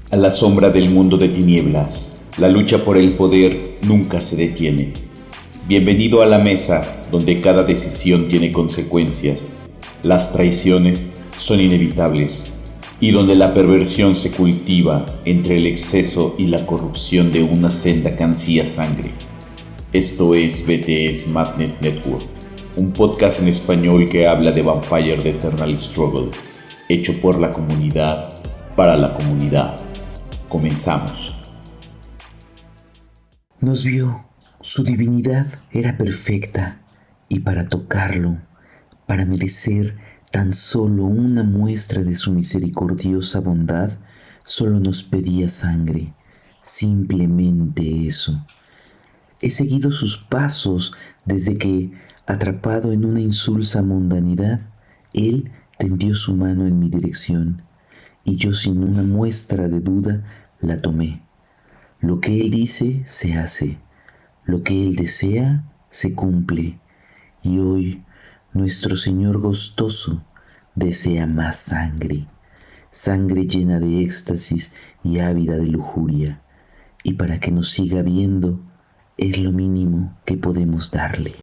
A la sombra del mundo de tinieblas, la lucha por el poder nunca se detiene. Bienvenido a la mesa donde cada decisión tiene consecuencias, las traiciones son inevitables y donde la perversión se cultiva entre el exceso y la corrupción de una senda que ansía sangre. Esto es BTS Madness Network, un podcast en español que habla de Vampire the Eternal Struggle, hecho por la comunidad, para la comunidad. Comenzamos. Nos vio, su divinidad era perfecta, y para tocarlo, para merecer tan solo una muestra de su misericordiosa bondad, solo nos pedía sangre, simplemente eso. He seguido sus pasos desde que, atrapado en una insulsa mundanidad, él tendió su mano en mi dirección, y yo sin una muestra de duda la tomé. Lo que él dice se hace, lo que él desea se cumple, y hoy nuestro Señor gustoso desea más sangre, sangre llena de éxtasis y ávida de lujuria, y para que nos siga viendo es lo mínimo que podemos darle.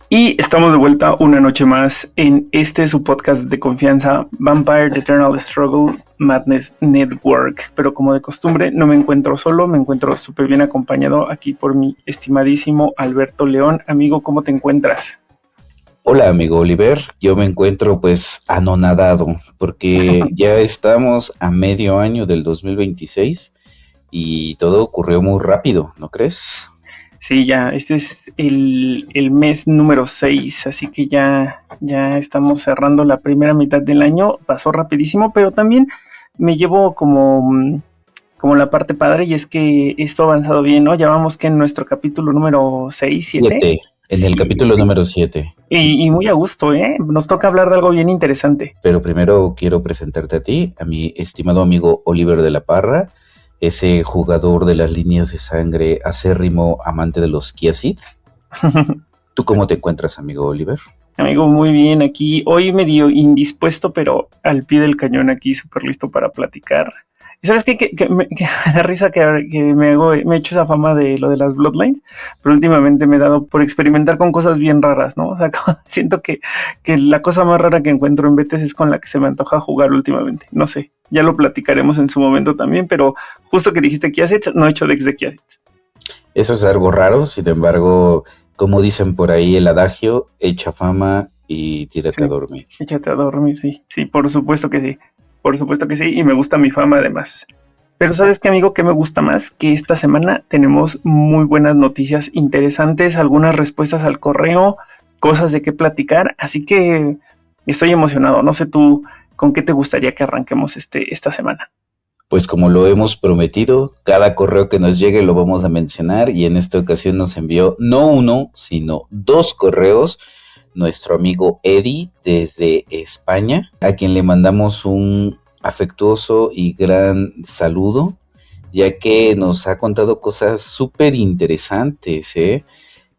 Y estamos de vuelta una noche más en su podcast de confianza, Vampire the Eternal Struggle Madness Network. Pero como de costumbre, no me encuentro solo, me encuentro súper bien acompañado aquí por mi estimadísimo Alberto León. Amigo, ¿cómo te encuentras? Hola amigo Oliver, yo me encuentro pues anonadado porque ya estamos a medio año del 2026 y todo ocurrió muy rápido, ¿no crees? Sí, ya, este es el mes número 6, así que ya estamos cerrando la primera mitad del año. Pasó rapidísimo, pero también me llevo como la parte padre, y es que esto ha avanzado bien, ¿no? Ya vamos que en nuestro capítulo número 6, 7. En el capítulo número 7. Y muy a gusto, ¿eh? Nos toca hablar de algo bien interesante. Pero primero quiero presentarte a ti, a mi estimado amigo Oliver de la Parra, ese jugador de las líneas de sangre, acérrimo amante de los Kiasit. ¿Tú cómo te encuentras, amigo Oliver? Amigo, muy bien, aquí hoy medio indispuesto, pero al pie del cañón aquí, súper listo para platicar. ¿Y sabes qué? Que me da risa que me he hecho esa fama de lo de las Bloodlines, pero últimamente me he dado por experimentar con cosas bien raras, ¿no? O sea, siento que la cosa más rara que encuentro en Betes es con la que se me antoja jugar últimamente. No sé, ya lo platicaremos en su momento también, pero justo que dijiste Kiasit, no he hecho decks de Kiasit. Eso es algo raro, sin embargo, como dicen por ahí el adagio, echa fama y tírate a dormir. Échate a dormir, sí, por supuesto que sí. Por supuesto que sí, y me gusta mi fama además. Pero ¿sabes qué, amigo? ¿Qué me gusta más? Que esta semana tenemos muy buenas noticias interesantes, algunas respuestas al correo, cosas de qué platicar, así que estoy emocionado. No sé tú, ¿con qué te gustaría que arranquemos esta semana? Pues como lo hemos prometido, cada correo que nos llegue lo vamos a mencionar, y en esta ocasión nos envió no uno, sino 2 correos nuestro amigo Eddie desde España, a quien le mandamos un afectuoso y gran saludo, ya que nos ha contado cosas súper interesantes, ¿eh?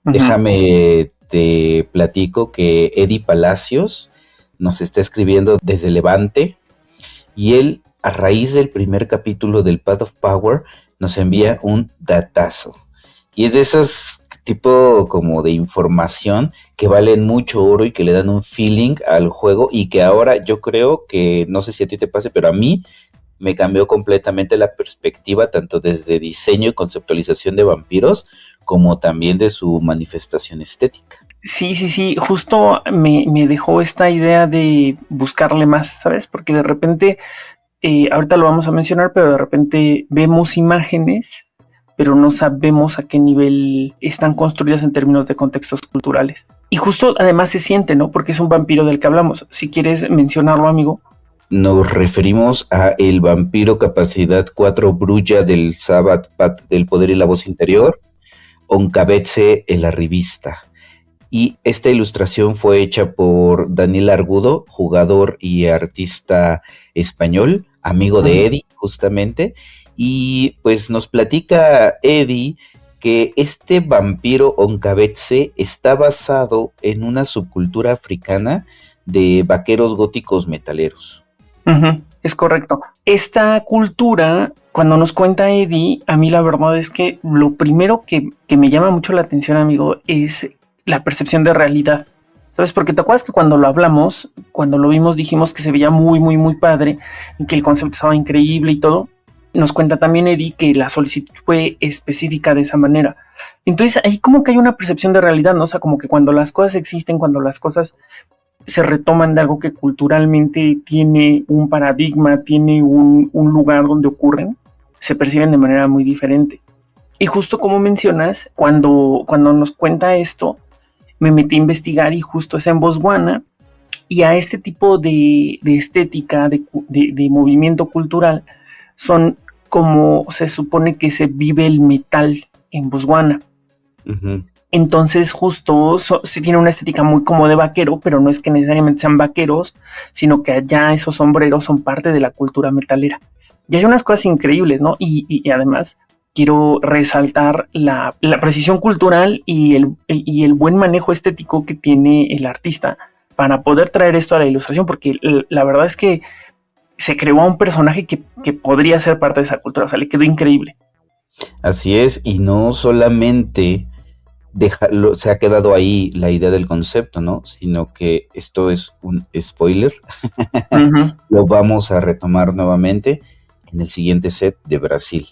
Uh-huh. Déjame te platico que Eddie Palacios nos está escribiendo desde Levante, y él, a raíz del primer capítulo del Path of Power, nos envía un datazo. Y es de esas tipo como de información que valen mucho oro y que le dan un feeling al juego, y que ahora yo creo que, no sé si a ti te pase, pero a mí me cambió completamente la perspectiva, tanto desde diseño y conceptualización de vampiros, como también de su manifestación estética. Sí, justo me dejó esta idea de buscarle más, ¿sabes? Porque de repente, ahorita lo vamos a mencionar, pero de repente vemos imágenes, pero no sabemos a qué nivel están construidas en términos de contextos culturales. Y justo además se siente, ¿no? Porque es un vampiro del que hablamos. Si quieres mencionarlo, amigo. Nos referimos a el vampiro capacidad 4 Brulla del Sabbath Path del Poder y la Voz Interior, Oncabetse en la revista. Y esta ilustración fue hecha por Daniel Argudo, jugador y artista español, amigo de Eddie, justamente. y pues nos platica Eddie que este vampiro Onkabetse está basado en una subcultura africana de vaqueros góticos metaleros. Ujú, es correcto. Esta cultura, cuando nos cuenta Eddie, a mí la verdad es que lo primero que me llama mucho la atención, amigo, es la percepción de realidad. ¿Sabes? Porque te acuerdas que cuando lo hablamos, cuando lo vimos, dijimos que se veía muy, muy, muy padre y que el concepto estaba increíble y todo. Nos cuenta también Eddie que la solicitud fue específica de esa manera. Entonces ahí como que hay una percepción de realidad, ¿no? O sea, como que cuando las cosas existen, cuando las cosas se retoman de algo que culturalmente tiene un paradigma, tiene un lugar donde ocurren, se perciben de manera muy diferente. Y justo como mencionas, cuando nos cuenta esto, me metí a investigar y justo es en Botswana, y a este tipo de estética, de movimiento cultural, son como se supone que se vive el metal en Botswana. Uh-huh. Entonces justo sí tiene una estética muy como de vaquero, pero no es que necesariamente sean vaqueros, sino que allá esos sombreros son parte de la cultura metalera. Y hay unas cosas increíbles, ¿no? Y además quiero resaltar la precisión cultural y el buen manejo estético que tiene el artista para poder traer esto a la ilustración, porque la verdad es que se creó a un personaje que podría ser parte de esa cultura, o sea, le quedó increíble. Así es, y no solamente se ha quedado ahí la idea del concepto, ¿no? Sino que esto es un spoiler. Uh-huh. Lo vamos a retomar nuevamente en el siguiente set de Brasil.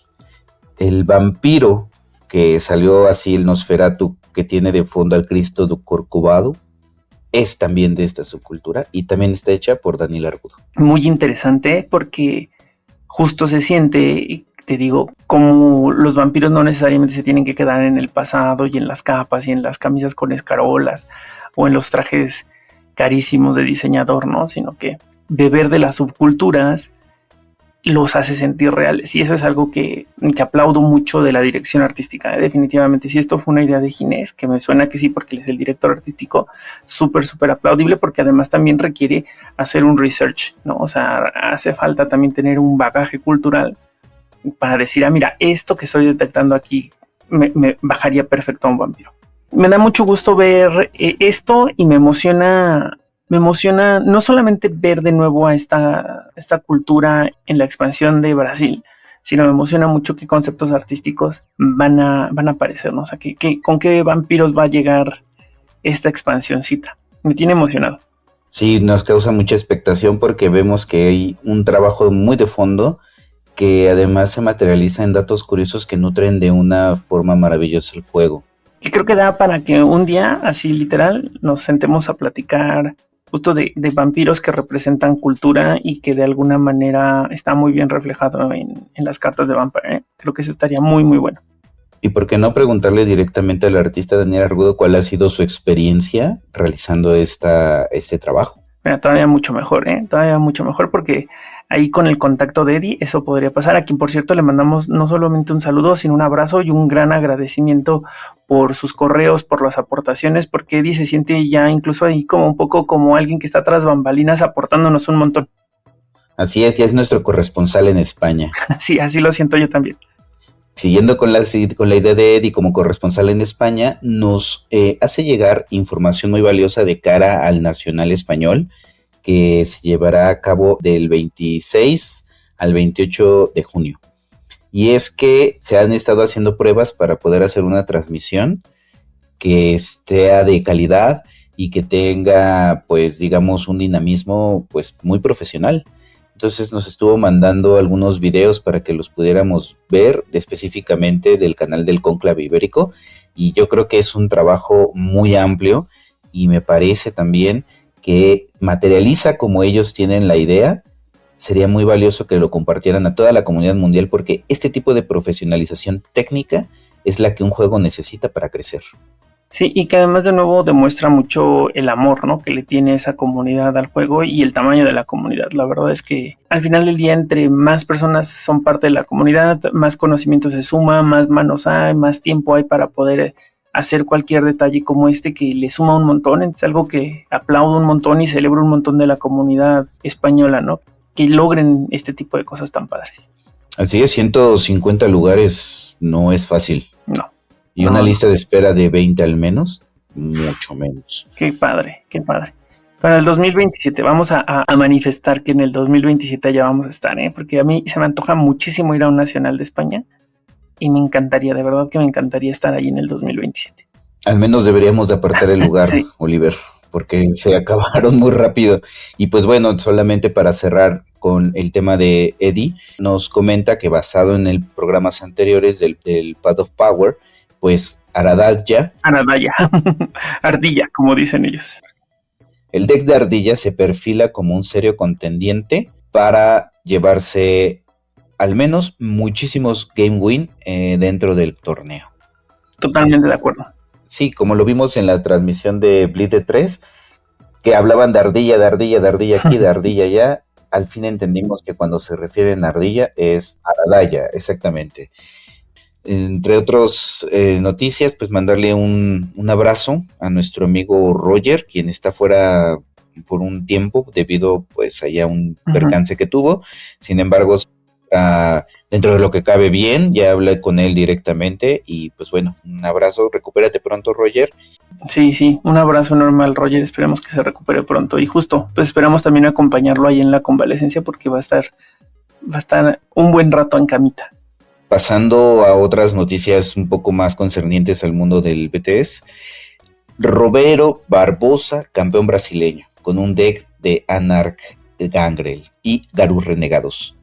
El vampiro que salió así, el Nosferatu, que tiene de fondo al Cristo do Corcovado, es también de esta subcultura y también está hecha por Daniel Argudo. Muy interesante porque justo se siente, te digo, como los vampiros no necesariamente se tienen que quedar en el pasado y en las capas y en las camisas con escarolas o en los trajes carísimos de diseñador, ¿no? Sino que beber de las subculturas los hace sentir reales, y eso es algo que aplaudo mucho de la dirección artística, ¿eh? Definitivamente, si esto fue una idea de Ginés, que me suena que sí, porque él es el director artístico, súper aplaudible, porque además también requiere hacer un research, ¿no? O sea, hace falta también tener un bagaje cultural para decir, mira, esto que estoy detectando aquí me bajaría perfecto a un vampiro. Me da mucho gusto ver esto y me emociona no solamente ver de nuevo a esta cultura en la expansión de Brasil, sino me emociona mucho qué conceptos artísticos van a aparecer, ¿no? O sea, con qué vampiros va a llegar esta expansioncita. Me tiene emocionado. Sí, nos causa mucha expectación porque vemos que hay un trabajo muy de fondo que además se materializa en datos curiosos que nutren de una forma maravillosa el juego. Y creo que da para que un día, así literal, nos sentemos a platicar justo de vampiros que representan cultura y que de alguna manera está muy bien reflejado en las cartas de Vampire, ¿eh? Creo que eso estaría muy, muy bueno. ¿Y por qué no preguntarle directamente al artista Daniel Argudo cuál ha sido su experiencia realizando este trabajo? Mira, todavía mucho mejor, ¿eh? Todavía mucho mejor porque ahí con el contacto de Eddie eso podría pasar, a quien por cierto le mandamos no solamente un saludo, sino un abrazo y un gran agradecimiento por sus correos, por las aportaciones, porque Eddie se siente ya incluso ahí como un poco como alguien que está tras bambalinas aportándonos un montón. Así es, ya es nuestro corresponsal en España. Sí, así lo siento yo también. Siguiendo con la idea de Eddie como corresponsal en España, nos hace llegar información muy valiosa de cara al Nacional Español, que se llevará a cabo del 26 al 28 de junio. Y es que se han estado haciendo pruebas para poder hacer una transmisión que sea de calidad y que tenga, pues, digamos, un dinamismo, pues, muy profesional. Entonces nos estuvo mandando algunos videos para que los pudiéramos ver específicamente del canal del Cónclave Ibérico, y yo creo que es un trabajo muy amplio y me parece también que materializa como ellos tienen la idea. Sería muy valioso que lo compartieran a toda la comunidad mundial porque este tipo de profesionalización técnica es la que un juego necesita para crecer. Sí, y que además de nuevo demuestra mucho el amor, ¿no?, que le tiene esa comunidad al juego y el tamaño de la comunidad. La verdad es que al final del día, entre más personas son parte de la comunidad, más conocimiento se suma, más manos hay, más tiempo hay para poder hacer cualquier detalle como este que le suma un montón. Es algo que aplaudo un montón y celebro un montón de la comunidad española, ¿no?, que logren este tipo de cosas tan padres. Así es, 150 lugares no es fácil. No. Y una lista de espera de 20 al menos, mucho menos. Qué padre, qué padre. Para el 2027 vamos a manifestar que en el 2027 ya vamos a estar, porque a mí se me antoja muchísimo ir a un Nacional de España y me encantaría, de verdad que me encantaría estar ahí en el 2027. Al menos deberíamos de apartar el lugar, sí. Oliver, porque se acabaron muy rápido. Y pues bueno, solamente para cerrar con el tema de Eddie, nos comenta que basado en el programas anteriores del Pad of Power, pues Aradaya, Ardilla, como dicen ellos. El deck de Ardilla se perfila como un serio contendiente para llevarse al menos muchísimos game win dentro del torneo. Totalmente de acuerdo. Sí, como lo vimos en la transmisión de Bleed the 3, que hablaban de ardilla aquí, de ardilla allá. Al fin entendimos que cuando se refieren a ardilla es Aradaya, exactamente. Entre otras noticias, pues mandarle un abrazo a nuestro amigo Roger, quien está fuera por un tiempo debido pues a un percance que tuvo. Sin embargo, dentro de lo que cabe bien, ya hablé con él directamente y pues bueno, un abrazo, recupérate pronto, Roger. Sí, un abrazo enorme al Roger, esperemos que se recupere pronto y justo, pues esperamos también acompañarlo ahí en la convalecencia porque va a estar un buen rato en camita. Pasando a otras noticias un poco más concernientes al mundo del BTS, Roberto Barbosa, campeón brasileño, con un deck de Anarch Gangrel y Garú Renegados.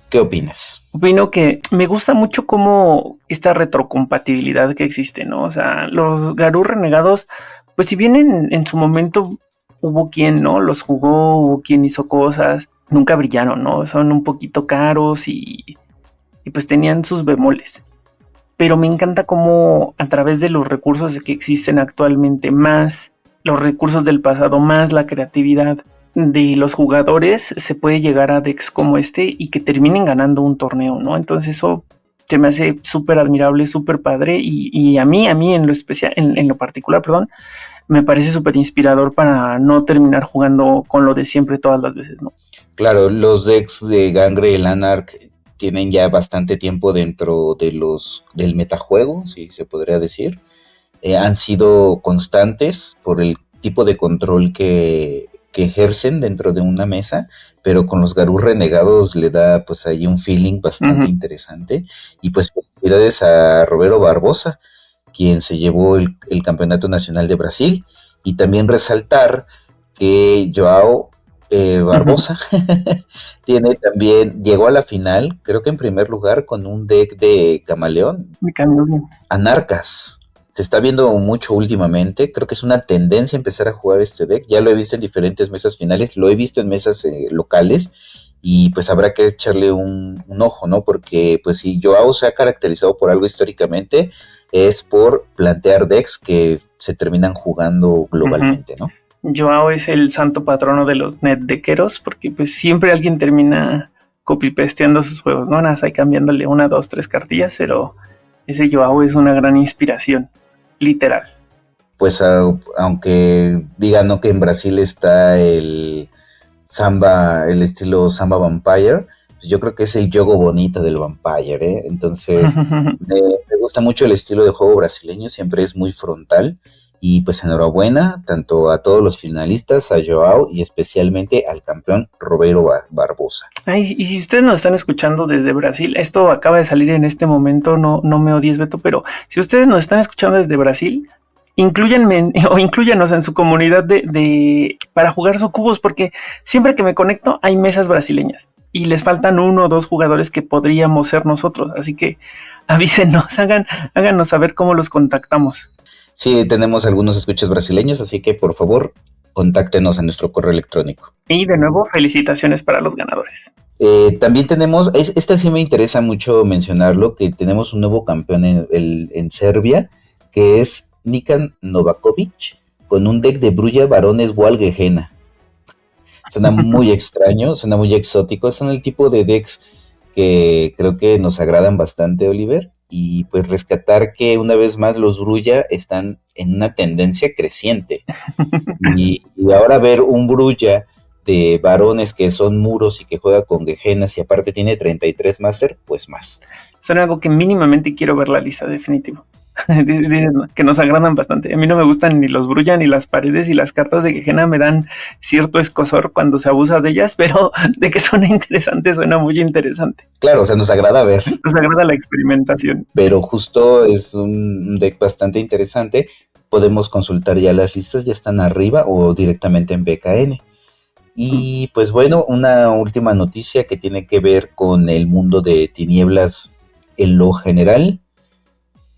¿Qué opinas? Opino que me gusta mucho como esta retrocompatibilidad que existe, ¿no? O sea, los Garú Renegados, pues si bien en su momento hubo quien, ¿no? Los jugó, hubo quien hizo cosas, nunca brillaron, ¿no? Son un poquito caros y pues tenían sus bemoles. Pero me encanta cómo a través de los recursos que existen actualmente, más los recursos del pasado, más la creatividad de los jugadores, se puede llegar a decks como este y que terminen ganando un torneo, ¿no? Entonces eso se me hace súper admirable, súper padre y a mí en lo especial, en lo particular, me parece súper inspirador para no terminar jugando con lo de siempre todas las veces, ¿no? Claro, los decks de Gangrel, Anarch tienen ya bastante tiempo dentro de del metajuego, si se podría decir. Han sido constantes por el tipo de control que ejercen dentro de una mesa, pero con los Garú Renegados le da pues ahí un feeling bastante interesante. Y pues felicidades a Roberto Barbosa, quien se llevó el Campeonato Nacional de Brasil, y también resaltar que Joao Barbosa llegó a la final, creo que en primer lugar, con un deck de Camaleón, Anarcas. Se está viendo mucho últimamente, creo que es una tendencia empezar a jugar este deck, ya lo he visto en diferentes mesas finales, lo he visto en mesas locales, y pues habrá que echarle un ojo, ¿no? Porque pues si Joao se ha caracterizado por algo históricamente, es por plantear decks que se terminan jugando globalmente, ¿no? Joao es el santo patrono de los netdeckeros, porque pues siempre alguien termina copy-pasteando sus juegos, ¿no? Nada, ahí cambiándole 1, 2, 3 cartillas, pero ese Joao es una gran inspiración, literal. Pues aunque digan, ¿no?, que en Brasil está el samba, el estilo samba vampire, pues yo creo que es el juego bonito del vampire, ¿eh? Entonces me gusta mucho el estilo de juego brasileño, siempre es muy frontal. Y pues enhorabuena tanto a todos los finalistas, a Joao y especialmente al campeón Roberto Barbosa. Ay, y si ustedes nos están escuchando desde Brasil, esto acaba de salir en este momento, no me odies, Beto, pero si ustedes nos están escuchando desde Brasil, inclúyanos en su comunidad para jugar Sucubus, porque siempre que me conecto hay mesas brasileñas y les faltan 1 o 2 jugadores que podríamos ser nosotros, así que avísenos, háganos saber cómo los contactamos. Sí, tenemos algunos escuchas brasileños, así que por favor, contáctenos a nuestro correo electrónico. Y de nuevo, felicitaciones para los ganadores. También tenemos, esta sí me interesa mucho mencionarlo, que tenemos un nuevo campeón en Serbia, que es Nikan Novakovic, con un deck de Brulla Varones Walgehena. Suena muy extraño, suena muy exótico, son el tipo de decks que creo que nos agradan bastante, Oliver. Y pues rescatar que una vez más los Brulla están en una tendencia creciente. Y ahora ver un Brulla de varones que son muros y que juega con Gehennas y aparte tiene 33 máster, pues más. Son algo que mínimamente quiero ver la lista, definitivo. Que nos agradan bastante. A mí no me gustan ni los Brujah ni las paredes, y las cartas de Gehenna me dan cierto escozor cuando se abusa de ellas, pero de que suena interesante, suena muy interesante. Claro, o sea, nos agrada ver. Nos agrada la experimentación. Pero justo es un deck bastante interesante. Podemos consultar ya las listas, ya están arriba o directamente en BKN. Y pues bueno, una última noticia que tiene que ver con el mundo de tinieblas en lo general.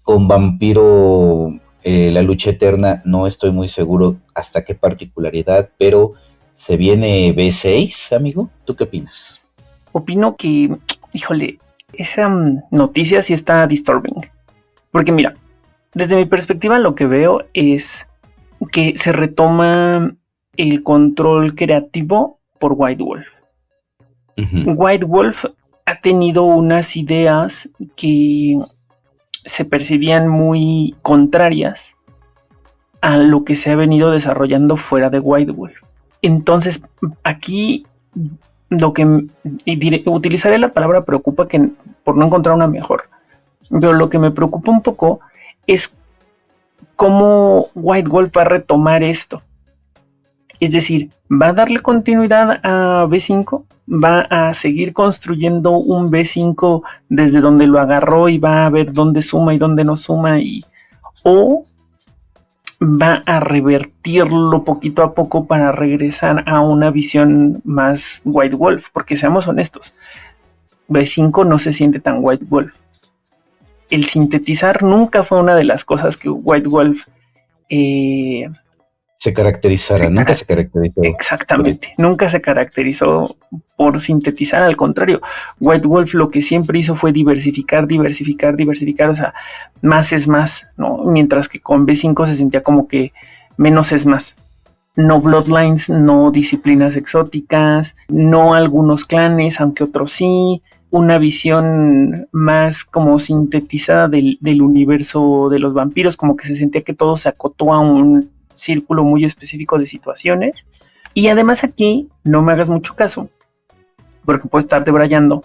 Con Vampiro, la lucha eterna, no estoy muy seguro hasta qué particularidad, pero se viene B6, amigo. ¿Tú qué opinas? Opino que, híjole, esa noticia sí está disturbing. Porque mira, desde mi perspectiva lo que veo es que se retoma el control creativo por White Wolf. Uh-huh. White Wolf ha tenido unas ideas que se percibían muy contrarias a lo que se ha venido desarrollando fuera de White Wolf. Entonces, aquí lo que utilizaré la palabra preocupa, que por no encontrar una mejor, pero lo que me preocupa un poco es cómo White Wolf va a retomar esto. Es decir, ¿va a darle continuidad a B5? ¿Va a seguir construyendo un B5 desde donde lo agarró y va a ver dónde suma y dónde no suma? ¿O va a revertirlo poquito a poco para regresar a una visión más White Wolf? Porque seamos honestos, B5 no se siente tan White Wolf. El sintetizar nunca fue una de las cosas que White Wolf se caracterizara, nunca se caracterizó. Exactamente, nunca se caracterizó por sintetizar, al contrario. White Wolf lo que siempre hizo fue diversificar, o sea, más es más, ¿no? Mientras que con B5 se sentía como que menos es más. No bloodlines, no disciplinas exóticas, no algunos clanes, aunque otros sí. Una visión más como sintetizada del universo de los vampiros, como que se sentía que todo se acotó a un círculo muy específico de situaciones. Y además aquí, no me hagas mucho caso, porque puedo estar debrayando,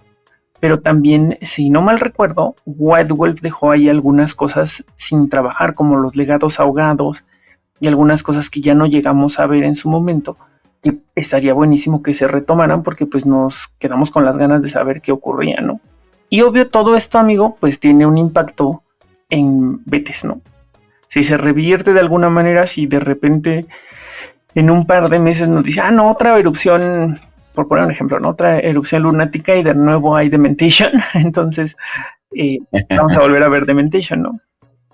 pero también, si no mal recuerdo, White Wolf dejó ahí algunas cosas sin trabajar, como los legados ahogados y algunas cosas que ya no llegamos a ver en su momento, que estaría buenísimo que se retomaran, porque pues nos quedamos con las ganas de saber qué ocurría, ¿no? Y obvio, todo esto, amigo, pues tiene un impacto en Betes, ¿no? Si se revierte de alguna manera, si de repente en un par de meses nos dice, no, otra erupción, por poner un ejemplo, ¿no? Otra erupción lunática y de nuevo hay Dementation, entonces vamos a volver a ver Dementation, ¿no?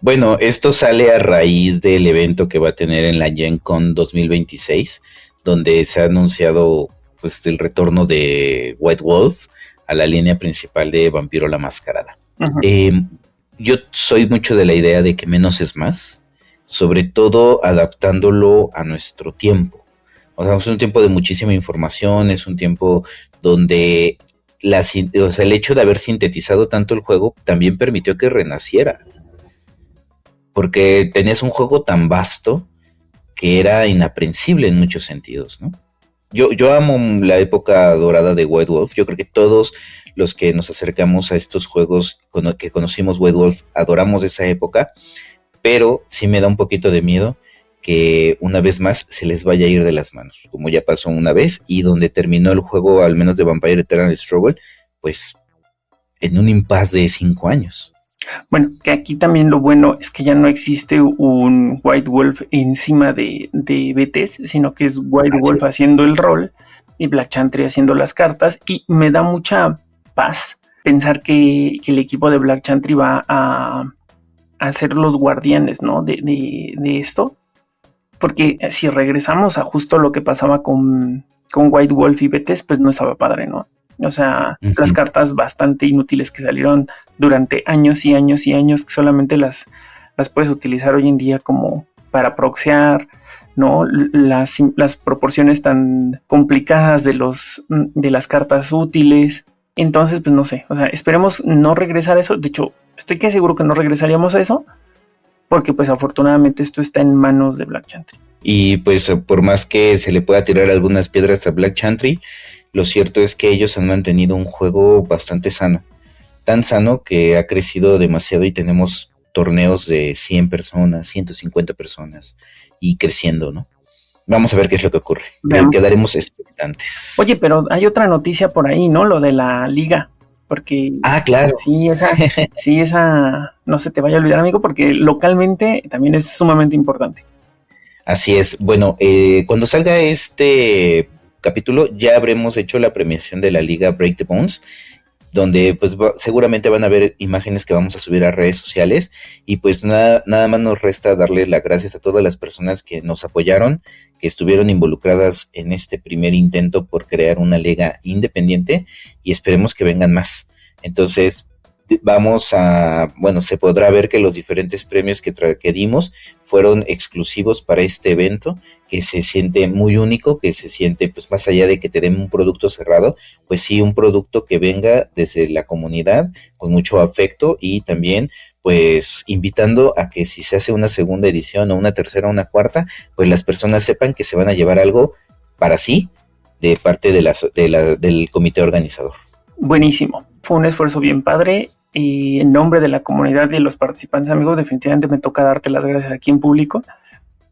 Bueno, esto sale a raíz del evento que va a tener en la Gen Con 2026, donde se ha anunciado pues el retorno de White Wolf a la línea principal de Vampiro la Mascarada. Uh-huh. Yo soy mucho de la idea de que menos es más, sobre todo adaptándolo a nuestro tiempo. O sea, es un tiempo de muchísima información, es un tiempo donde el hecho de haber sintetizado tanto el juego también permitió que renaciera. Porque tenías un juego tan vasto que era inaprehensible en muchos sentidos, ¿no? Yo amo la época dorada de White Wolf. Yo creo que todos los que nos acercamos a estos juegos que conocimos White Wolf adoramos esa época, pero sí me da un poquito de miedo que una vez más se les vaya a ir de las manos, como ya pasó una vez y donde terminó el juego, al menos de Vampire Eternal Struggle, pues en un impasse de 5 años. Bueno, que aquí también lo bueno es que ya no existe un White Wolf encima de BTS, sino que es White Wolf haciendo el rol y Black Chantry haciendo las cartas, y me da mucha paz pensar que el equipo de Black Chantry va a ser los guardianes, ¿no? de esto, porque si regresamos a justo lo que pasaba con White Wolf y BTS, pues no estaba padre, ¿no? O sea, uh-huh. Las cartas bastante inútiles que salieron durante años y años y años, que solamente las puedes utilizar hoy en día como para proxear, ¿no? Las proporciones tan complicadas de las cartas útiles. Entonces, pues no sé, o sea, esperemos no regresar a eso. De hecho, estoy casi seguro que no regresaríamos a eso, porque pues afortunadamente esto está en manos de Black Chantry. Y pues por más que se le pueda tirar algunas piedras a Black Chantry, lo cierto es que ellos han mantenido un juego bastante sano. Tan sano que ha crecido demasiado y tenemos torneos de 100 personas, 150 personas y creciendo, ¿no? Vamos a ver qué es lo que ocurre. Quedaremos expectantes. Oye, pero hay otra noticia por ahí, ¿no? Lo de la liga. Porque claro. Sí, esa no se te vaya a olvidar, amigo, porque localmente también es sumamente importante. Así es. Bueno, cuando salga este capítulo ya habremos hecho la premiación de la liga Break the Bones, donde pues seguramente van a ver imágenes que vamos a subir a redes sociales y pues nada más nos resta darle las gracias a todas las personas que nos apoyaron, que estuvieron involucradas en este primer intento por crear una liga independiente y esperemos que vengan más. Entonces se podrá ver que los diferentes premios que dimos fueron exclusivos para este evento, que se siente muy único, que se siente pues más allá de que te den un producto cerrado, pues sí un producto que venga desde la comunidad con mucho afecto y también pues invitando a que si se hace una segunda edición o una tercera o una cuarta, pues las personas sepan que se van a llevar algo para sí de parte del comité organizador. Buenísimo, fue un esfuerzo bien padre y en nombre de la comunidad y de los participantes, amigos, definitivamente me toca darte las gracias aquí en público,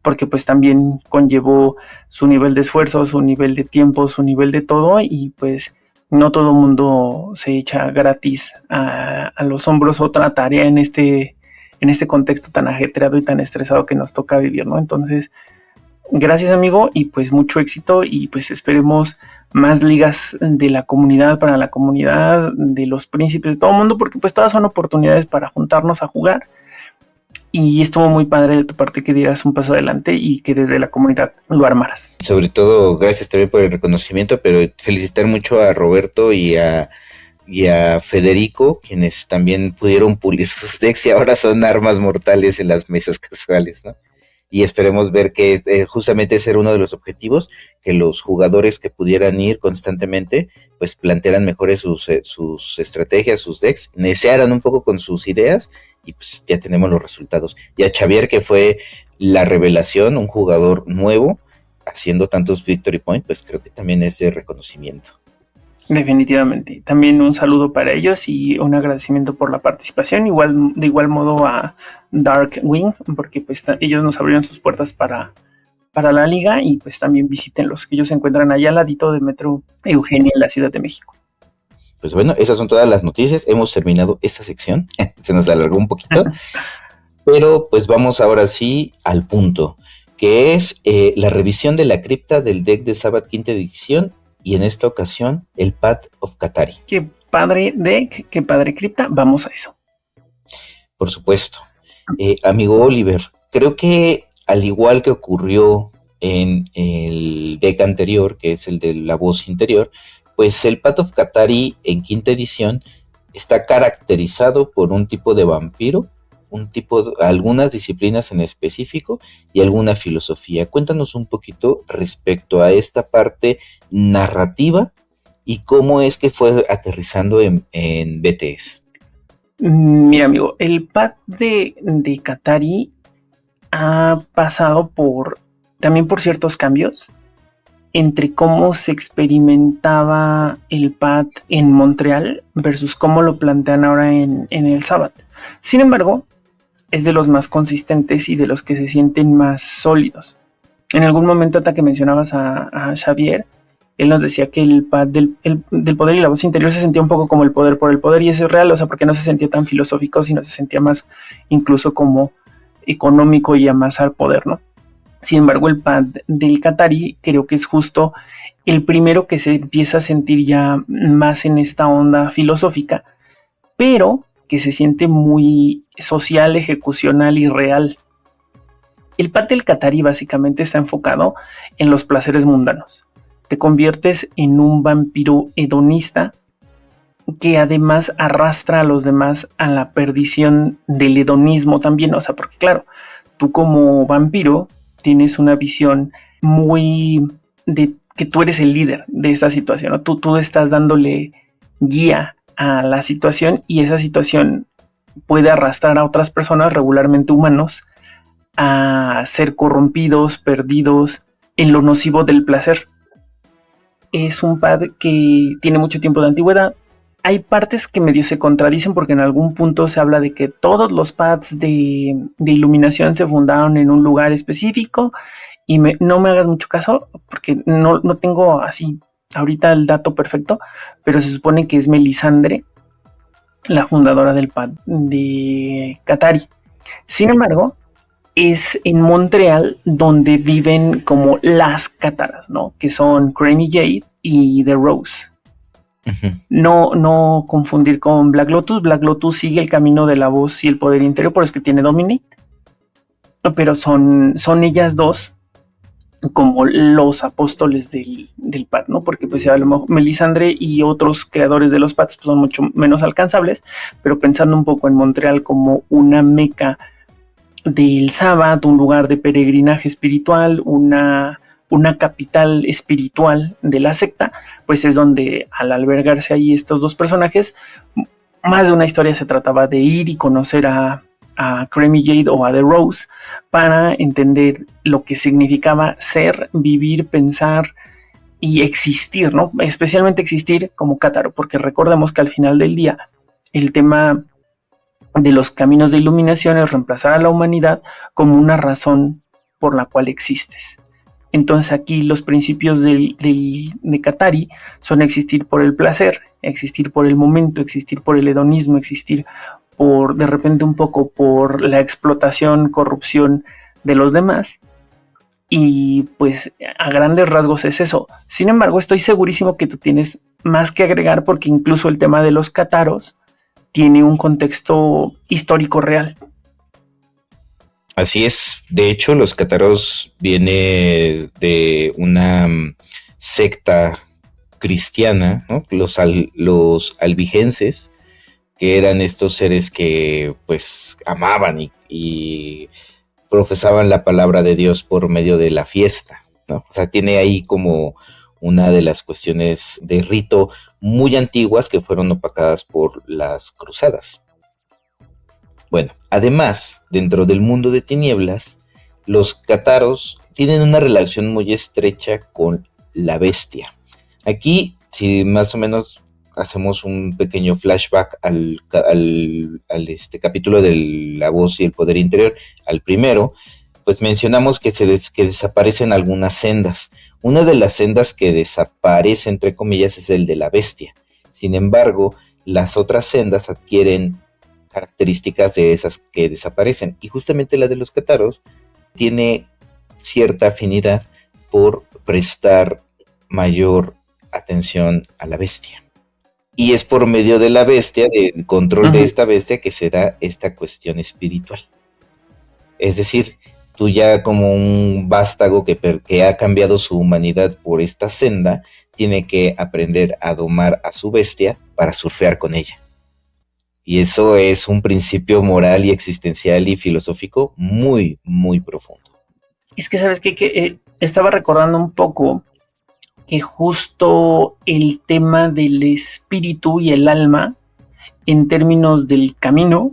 porque pues también conllevó su nivel de esfuerzo, su nivel de tiempo, su nivel de todo y pues no todo el mundo se echa gratis a los hombros otra tarea en este contexto tan ajetreado y tan estresado que nos toca vivir, ¿no? Entonces, gracias, amigo, y pues mucho éxito y pues esperemos más ligas de la comunidad, para la comunidad, de los príncipes, de todo el mundo, porque pues todas son oportunidades para juntarnos a jugar. Y estuvo muy padre de tu parte que dieras un paso adelante y que desde la comunidad lo armaras. Sobre todo, gracias también por el reconocimiento, pero felicitar mucho a Roberto y a Federico, quienes también pudieron pulir sus decks y ahora son armas mortales en las mesas casuales, ¿no? Y esperemos ver que justamente ese era uno de los objetivos, que los jugadores que pudieran ir constantemente, pues plantearan mejores sus estrategias, sus decks, necearan un poco con sus ideas y pues ya tenemos los resultados. Y a Xavier, que fue la revelación, un jugador nuevo, haciendo tantos Victory Point, pues creo que también es de reconocimiento. Definitivamente. También un saludo para ellos y un agradecimiento por la participación. De igual modo a Darkwing, porque pues ellos nos abrieron sus puertas para la liga y pues también visítenlos, que ellos se encuentran allá al ladito de Metro Eugenia en la Ciudad de México. Pues bueno, esas son todas las noticias. Hemos terminado esta sección. Se nos alargó un poquito. Pero pues vamos ahora sí al punto, que es la revisión de la cripta del deck de Sabbath quinta edición. Y en esta ocasión, el Path of Katari. Qué padre deck, qué padre cripta. Vamos a eso. Por supuesto. Amigo Oliver, creo que al igual que ocurrió en el deck anterior, que es el de la voz interior, pues el Path of Katari en quinta edición está caracterizado por un tipo de vampiro, algunas disciplinas en específico y alguna filosofía. Cuéntanos un poquito respecto a esta parte narrativa y cómo es que fue aterrizando en BTS. Mira, amigo, el Path de Katari ha pasado también por ciertos cambios entre cómo se experimentaba el Path en Montreal versus cómo lo plantean ahora en el Sabbath. Sin embargo, es de los más consistentes y de los que se sienten más sólidos. En algún momento, hasta que mencionabas a Xavier, él nos decía que el Path del poder y la voz interior se sentía un poco como el poder por el poder, y eso es real, o sea, porque no se sentía tan filosófico, sino se sentía más incluso como económico y a más al poder, ¿no? Sin embargo, el Path del Katari creo que es justo el primero que se empieza a sentir ya más en esta onda filosófica, pero que se siente muy social, ejecucional y real. El Path del Katari básicamente está enfocado en los placeres mundanos. Te conviertes en un vampiro hedonista que además arrastra a los demás a la perdición del hedonismo también. O sea, porque claro, tú como vampiro tienes una visión muy de que tú eres el líder de esta situación, ¿no? Tú estás dándole guía a la situación y esa situación puede arrastrar a otras personas, regularmente humanos, a ser corrompidos, perdidos en lo nocivo del placer. Es un pad que tiene mucho tiempo de antigüedad. Hay partes que medio se contradicen porque en algún punto se habla de que todos los pads de iluminación se fundaron en un lugar específico y no me hagas mucho caso porque no tengo así ahorita el dato perfecto, pero se supone que es Melisandre, la fundadora del pad de Qatari. Sin embargo, es en Montreal donde viven como las cátaras, ¿no? Que son Creamy Jade y The Rose. Ujú. No confundir con Black Lotus. Black Lotus sigue el camino de la voz y el poder interior, por eso es que tiene Dominate. Pero son ellas dos como los apóstoles del pad, ¿no? Porque pues a lo mejor Melisandre y otros creadores de los pads pues, son mucho menos alcanzables, pero pensando un poco en Montreal como una meca del Sabbath, un lugar de peregrinaje espiritual, una capital espiritual de la secta, pues es donde al albergarse ahí estos dos personajes, más de una historia se trataba de ir y conocer a Creamy Jade o a The Rose para entender lo que significaba ser, vivir, pensar y existir, ¿no? Especialmente existir como cátaro, porque recordemos que al final del día el tema de los caminos de iluminación es reemplazar a la humanidad como una razón por la cual existes. Entonces aquí los principios de Qatari son existir por el placer, existir por el momento, existir por el hedonismo, existir por de repente un poco por la explotación, corrupción de los demás. Y pues a grandes rasgos es eso. Sin embargo, estoy segurísimo que tú tienes más que agregar porque incluso el tema de los cátaros tiene un contexto histórico real. Así es. De hecho, los cátaros viene de una secta cristiana, ¿no? Los albigenses, que eran estos seres que pues amaban y profesaban la palabra de Dios por medio de la fiesta, ¿no? O sea, tiene ahí como una de las cuestiones de rito muy antiguas que fueron opacadas por las cruzadas. Bueno, además, dentro del mundo de tinieblas, los cátaros tienen una relación muy estrecha con la bestia. Aquí, si más o menos hacemos un pequeño flashback al capítulo de la voz y el poder interior, al primero, pues mencionamos que desaparecen algunas sendas. Una de las sendas que desaparece, entre comillas, es el de la bestia. Sin embargo, las otras sendas adquieren características de esas que desaparecen. Y justamente la de los cátaros tiene cierta afinidad por prestar mayor atención a la bestia. Y es por medio de la bestia, del control de esta bestia, que se da esta cuestión espiritual. Es decir, tú ya como un vástago que ha cambiado su humanidad por esta senda, tiene que aprender a domar a su bestia para surfear con ella. Y eso es un principio moral y existencial y filosófico muy, muy profundo. Es que, ¿sabes qué? Que estaba recordando un poco que justo el tema del espíritu y el alma, en términos del camino,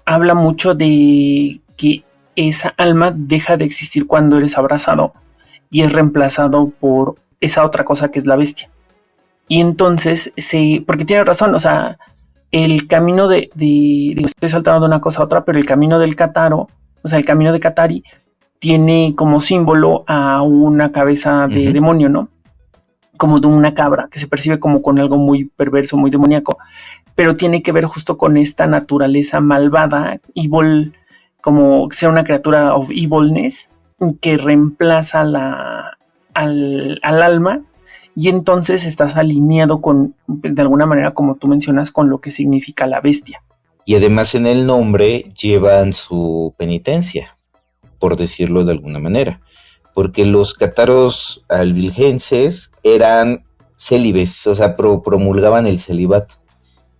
habla mucho de que esa alma deja de existir cuando eres abrazado y es reemplazado por esa otra cosa que es la bestia. Y entonces, porque tiene razón, o sea, el camino estoy saltando de una cosa a otra, pero el camino del Qataro, o sea, el camino de Qatari, tiene como símbolo a una cabeza de demonio, ¿no? Como de una cabra, que se percibe como con algo muy perverso, muy demoníaco, pero tiene que ver justo con esta naturaleza malvada, evil, como sea una criatura of evilness, que reemplaza al alma, y entonces estás alineado con, de alguna manera, como tú mencionas, con lo que significa la bestia. Y además en el nombre llevan su penitencia, por decirlo de alguna manera, porque los cátaros albigenses eran célibes, o sea, promulgaban el celibato,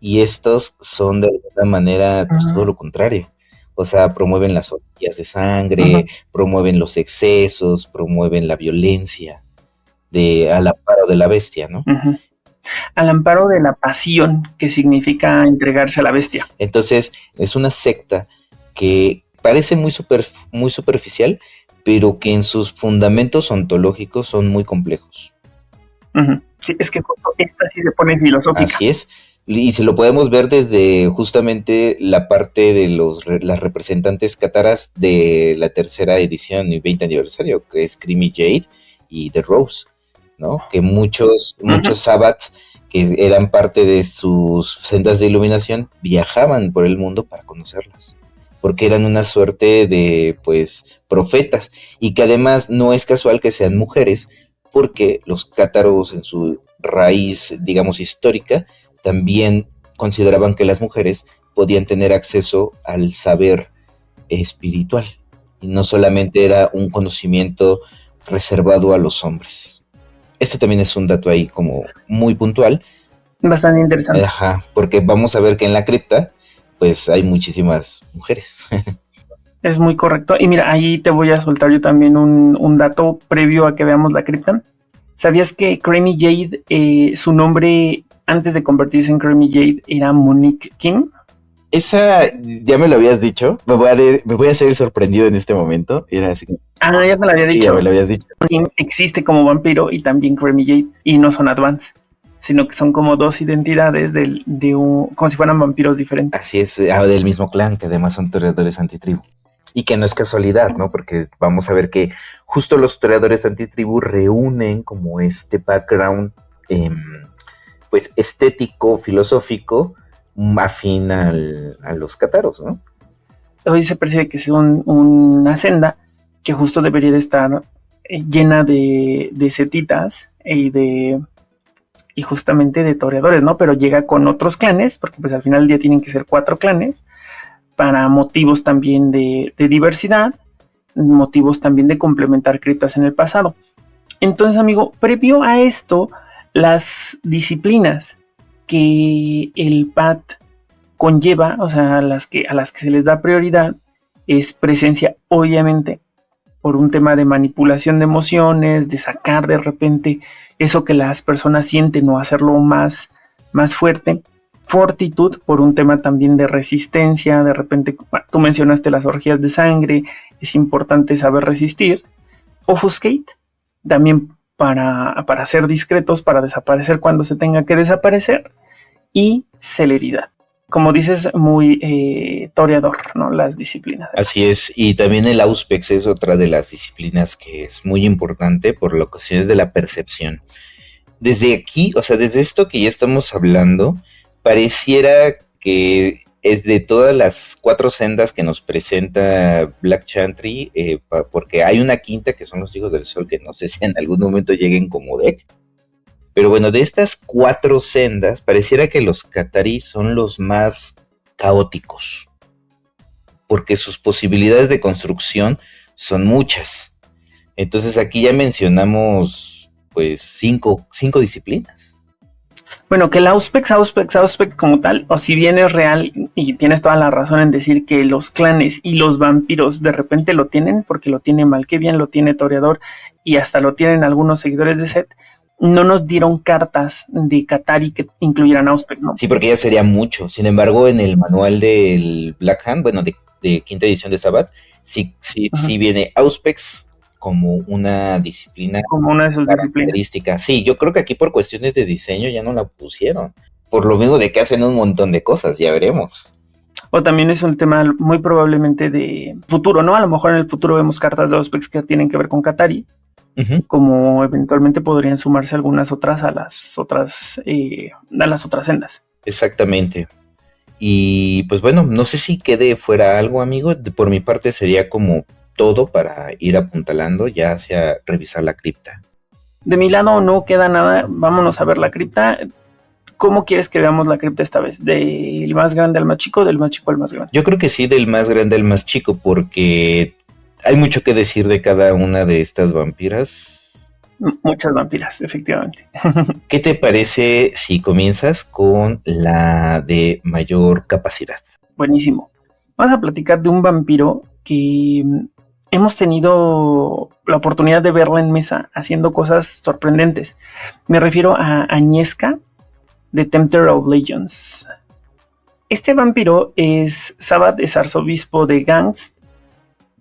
y estos son de alguna manera pues, todo lo contrario. O sea, promueven las orgías de sangre, promueven los excesos, promueven la violencia al amparo de la bestia, ¿no? Al amparo de la pasión que significa entregarse a la bestia. Entonces, es una secta que parece muy superficial, pero que en sus fundamentos ontológicos son muy complejos. Uh-huh. Sí, es que justo esta sí se pone filosófica. Así es. Y se lo podemos ver desde justamente la parte de las representantes cátaras de la tercera edición y 20 aniversario, que es Creamy Jade y The Rose, ¿no? Que muchos sabbats que eran parte de sus sendas de iluminación viajaban por el mundo para conocerlas, porque eran una suerte de, pues, profetas, y que además no es casual que sean mujeres, porque los cátaros en su raíz, digamos, histórica, también consideraban que las mujeres podían tener acceso al saber espiritual, y no solamente era un conocimiento reservado a los hombres. Este también es un dato ahí como muy puntual. Bastante interesante. Ajá, porque vamos a ver que en la cripta, pues hay muchísimas mujeres. Es muy correcto. Y mira, ahí te voy a soltar yo también un dato previo a que veamos la cripta. ¿Sabías que Creamy Jade, su nombre antes de convertirse en Creamy Jade era Monique King? Esa ya me lo habías dicho. Me voy a hacer el sorprendido en este momento. Era así. Ya te lo había dicho. Ya me lo habías dicho. King existe como vampiro y también Creamy Jade, y no son Advance, sino que son como dos identidades como si fueran vampiros diferentes. Así es, del mismo clan, que además son toreadores antitribu. Y que no es casualidad, ¿no? Porque vamos a ver que justo los toreadores antitribu reúnen como este background, pues estético, filosófico, afín a los cátaros, ¿no? Hoy se percibe que es una senda que justo debería de estar llena de setitas y justamente de toreadores, ¿no? Pero llega con otros clanes, porque pues al final del día tienen que ser 4 clanes, para motivos también de diversidad, motivos también de complementar criptas en el pasado. Entonces, amigo, previo a esto, las disciplinas que el PAT conlleva, o sea, a las que se les da prioridad, es presencia, obviamente, por un tema de manipulación de emociones, de sacar de repente eso que las personas sienten o hacerlo más fuerte. Fortitud, por un tema también de resistencia, de repente tú mencionaste las orgías de sangre, es importante saber resistir. Offuscate, también para ser discretos, para desaparecer cuando se tenga que desaparecer. Y celeridad, como dices, muy toreador, ¿no? Las disciplinas. Así es, y también el Auspex es otra de las disciplinas que es muy importante por las cuestiones de la percepción. Desde aquí, o sea, desde esto que ya estamos hablando, pareciera que es de todas las 4 sendas que nos presenta Black Chantry, porque hay una quinta que son los Hijos del Sol, que no sé si en algún momento lleguen como deck. Pero bueno, de estas 4 sendas, pareciera que los Qatari son los más caóticos, porque sus posibilidades de construcción son muchas. Entonces aquí ya mencionamos pues 5 disciplinas. Bueno, que el Auspex como tal, o si bien es real, y tienes toda la razón en decir que los clanes y los vampiros de repente lo tienen, porque lo tiene Malkavian, lo tiene Toreador, y hasta lo tienen algunos seguidores de Set, no nos dieron cartas de Qatari que incluyeran Auspex, ¿no? Sí, porque ya sería mucho. Sin embargo, en el manual del Black Hand, bueno, de quinta edición de Sabbath, sí viene Auspex como una disciplina, como una de sus características. Sí, yo creo que aquí por cuestiones de diseño ya no la pusieron. Por lo mismo de que hacen un montón de cosas, ya veremos. O también es un tema muy probablemente de futuro, ¿no? A lo mejor en el futuro vemos cartas de Auspex que tienen que ver con Qatari, como eventualmente podrían sumarse algunas otras a las otras sendas. Exactamente. Y pues bueno, no sé si quede fuera algo, amigo. Por mi parte sería como todo para ir apuntalando ya hacia revisar la cripta. De mi lado no queda nada, vámonos a ver la cripta. ¿Cómo quieres que veamos la cripta esta vez? ¿Del más grande al más chico o del más chico al más grande? Yo creo que sí, del más grande al más chico, porque hay mucho que decir de cada una de estas vampiras. Muchas vampiras, efectivamente. ¿Qué te parece si comienzas con la de mayor capacidad? Buenísimo. Vamos a platicar de un vampiro que hemos tenido la oportunidad de verla en mesa haciendo cosas sorprendentes. Me refiero a Agnieszka The Tempter of Legends. Este vampiro es Sabbath, es arzobispo de Gangst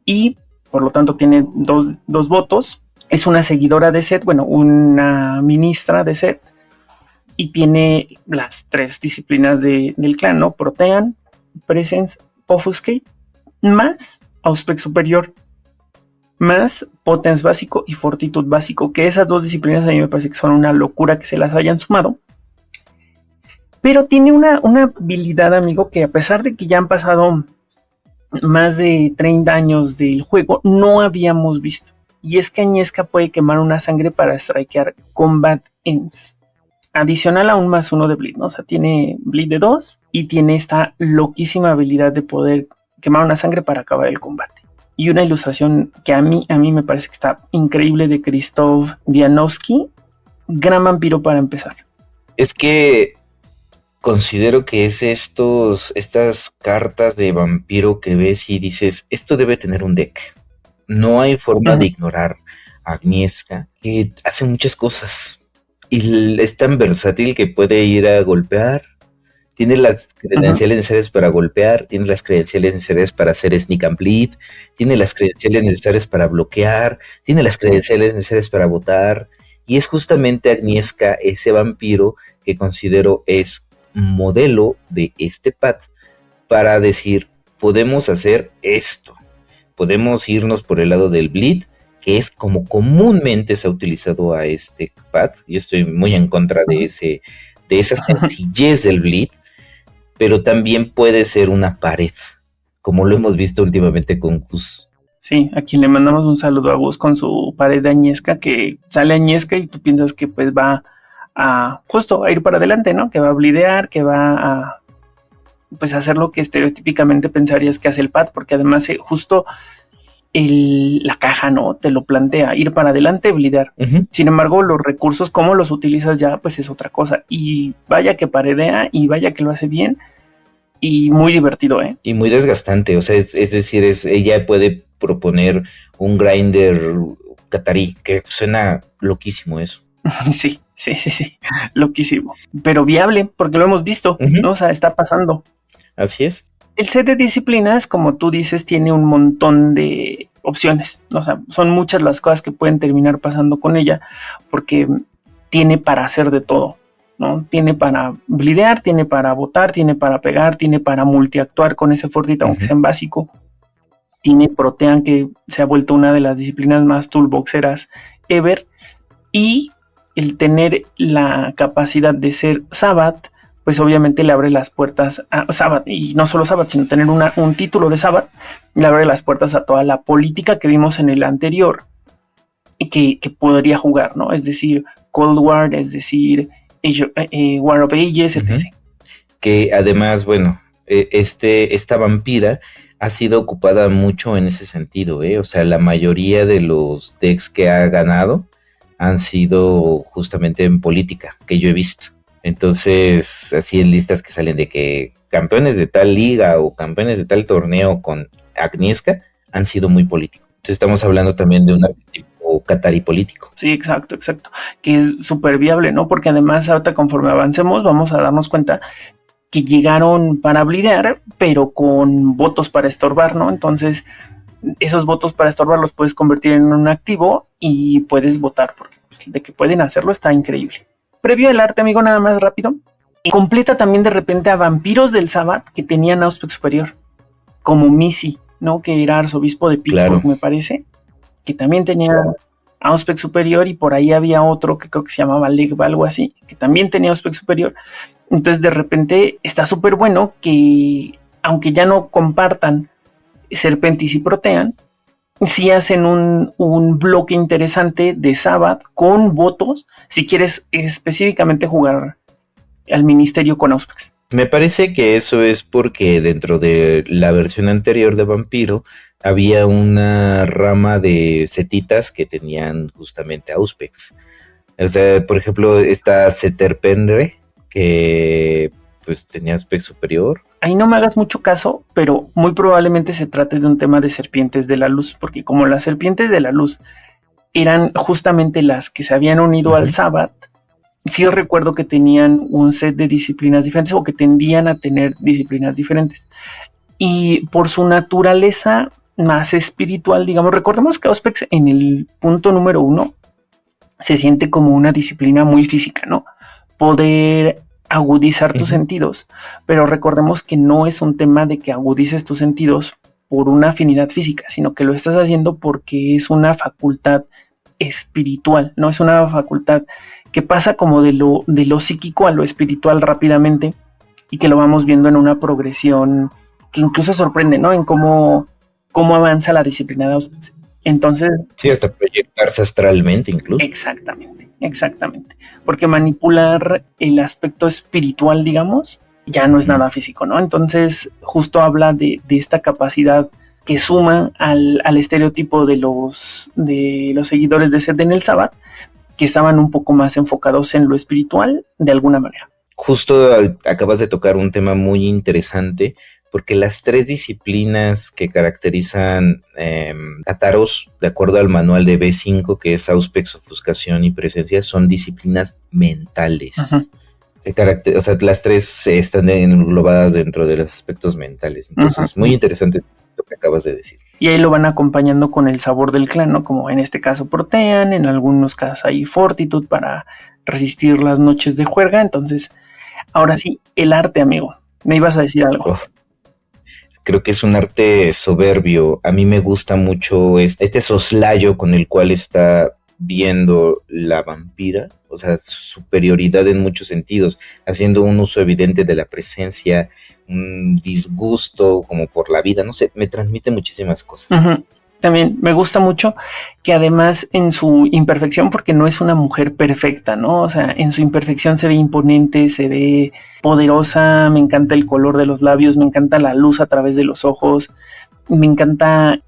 y por lo tanto tiene dos votos. Es una seguidora de Set, bueno, una ministra de Set, y tiene las 3 disciplinas del clan, ¿no? Protean, Presence, Offuscate, más Auspex superior, más Potence básico y Fortitude básico, que esas 2 disciplinas a mí me parece que son una locura que se las hayan sumado. Pero tiene una habilidad, amigo, que a pesar de que ya han pasado más de 30 años del juego, no habíamos visto. Y es que Agnieszka puede quemar una sangre para strikear Combat Ends. Adicional a un +1 de bleed, ¿no? O sea, tiene bleed de 2 y tiene esta loquísima habilidad de poder quemar una sangre para acabar el combate. Y una ilustración que a mí me parece que está increíble de Krzysztof Wianowski. Gran vampiro para empezar. Es que considero que es estas cartas de vampiro que ves y dices, esto debe tener un deck. No hay forma de ignorar a Agnieszka, que hace muchas cosas. Y es tan versátil que puede ir a golpear. Tiene las credenciales necesarias para golpear. Tiene las credenciales necesarias para hacer sneak and bleed. Tiene las credenciales necesarias para bloquear. Tiene las credenciales necesarias para votar. Y es justamente Agnieszka, ese vampiro que considero es modelo de este path para decir, podemos hacer esto. Podemos irnos por el lado del bleed, que es como comúnmente se ha utilizado a este path. Yo estoy muy en contra de esa sencillez del bleed, pero también puede ser una pared, como lo hemos visto últimamente con Gus. Sí, a quien le mandamos un saludo a Gus con su pared de Agnieszka, que sale Agnieszka y tú piensas que pues va a justo a ir para adelante, ¿no? Que va a blidear, que va a pues hacer lo que estereotípicamente pensarías que hace el pad, porque además justo la caja, ¿no? Te lo plantea, ir para adelante, blidear. Sin embargo, los recursos, cómo los utilizas ya, pues es otra cosa. Y vaya que paredea y vaya que lo hace bien y muy divertido, ¿eh? Y muy desgastante, o sea, es decir, ella puede proponer un grinder catarí, que suena loquísimo eso. Sí, loquísimo. Pero viable, porque lo hemos visto, ¿no? O sea, está pasando. Así es. El set de disciplinas, como tú dices, tiene un montón de opciones. O sea, son muchas las cosas que pueden terminar pasando con ella, porque tiene para hacer de todo, ¿no? Tiene para blidear, tiene para votar, tiene para pegar, tiene para multiactuar con ese fortito, aunque sea en básico. Tiene Protean, que se ha vuelto una de las disciplinas más toolboxeras ever. Y el tener la capacidad de ser Sabbath, pues obviamente le abre las puertas a Sabbath, y no solo Sabbath, sino tener un título de Sabbath, le abre las puertas a toda la política que vimos en el anterior, que podría jugar, ¿no? Es decir, Cold War, es decir, War of Ages, etc. Que además, bueno, esta vampira ha sido ocupada mucho en ese sentido, ¿eh? O sea, la mayoría de los decks que ha ganado han sido justamente en política, que yo he visto. Entonces, así en listas que salen de que campeones de tal liga o campeones de tal torneo con Agnieszka han sido muy políticos. Entonces estamos hablando también de un arquetipo catarí político. Sí, exacto, que es súper viable, ¿no? Porque además ahorita conforme avancemos vamos a darnos cuenta que llegaron para blidear, pero con votos para estorbar, ¿no? Entonces, esos votos para estorbar los puedes convertir en un activo y puedes votar, porque pues, de que pueden hacerlo está increíble. Previo al arte, amigo, nada más rápido, completa también de repente a vampiros del Sabbath que tenían Auspex superior, como Missy, ¿no? Que era arzobispo de Pittsburgh, claro, me parece, que también tenía Auspex superior, y por ahí había otro que creo que se llamaba Legba, algo así, que también tenía Auspex superior. Entonces de repente está súper bueno que, aunque ya no compartan Serpentis y Protean, sí hacen un bloque interesante de Sabbath con votos, si quieres específicamente jugar al ministerio con Auspex. Me parece que eso es porque dentro de la versión anterior de Vampiro había una rama de setitas que tenían justamente Auspex. O sea, por ejemplo, esta Seterpendre, que pues tenía Auspex superior. Ahí no me hagas mucho caso, pero muy probablemente se trate de un tema de serpientes de la luz, porque como las serpientes de la luz eran justamente las que se habían unido al Sabbath, sí recuerdo que tenían un set de disciplinas diferentes o que tendían a tener disciplinas diferentes. Y por su naturaleza más espiritual, digamos, recordemos que Auspex en el punto número 1 se siente como una disciplina muy física, ¿no? Poder agudizar tus sentidos, pero recordemos que no es un tema de que agudices tus sentidos por una afinidad física, sino que lo estás haciendo porque es una facultad espiritual, ¿no? Es una facultad que pasa como de lo psíquico a lo espiritual rápidamente y que lo vamos viendo en una progresión que incluso sorprende, ¿no? En cómo avanza la disciplina de Auschwitz. Entonces... Sí, hasta proyectarse astralmente incluso. Exactamente. Porque manipular el aspecto espiritual, digamos, ya no es nada físico, ¿no? Entonces, justo habla de esta capacidad que suma al estereotipo de los seguidores de Seth en el Sabbath, que estaban un poco más enfocados en lo espiritual, de alguna manera. Justo acabas de tocar un tema muy interesante, porque las 3 disciplinas que caracterizan a Taros, de acuerdo al manual de B5, que es Auspex, Ofuscación y Presencia, son disciplinas mentales. O sea, las 3 están englobadas dentro de los aspectos mentales. Entonces, muy interesante lo que acabas de decir. Y ahí lo van acompañando con el sabor del clan, ¿no? Como en este caso Protean, en algunos casos hay Fortitude para resistir las noches de juerga. Entonces, ahora sí, el arte, amigo. ¿Me ibas a decir algo? Creo que es un arte soberbio. A mí me gusta mucho este soslayo con el cual está viendo la vampira, o sea, superioridad en muchos sentidos, haciendo un uso evidente de la presencia, un disgusto como por la vida, no sé, me transmite muchísimas cosas. También me gusta mucho que además en su imperfección, porque no es una mujer perfecta, ¿no? O sea, en su imperfección se ve imponente, se ve poderosa, me encanta el color de los labios, me encanta la luz a través de los ojos, me encanta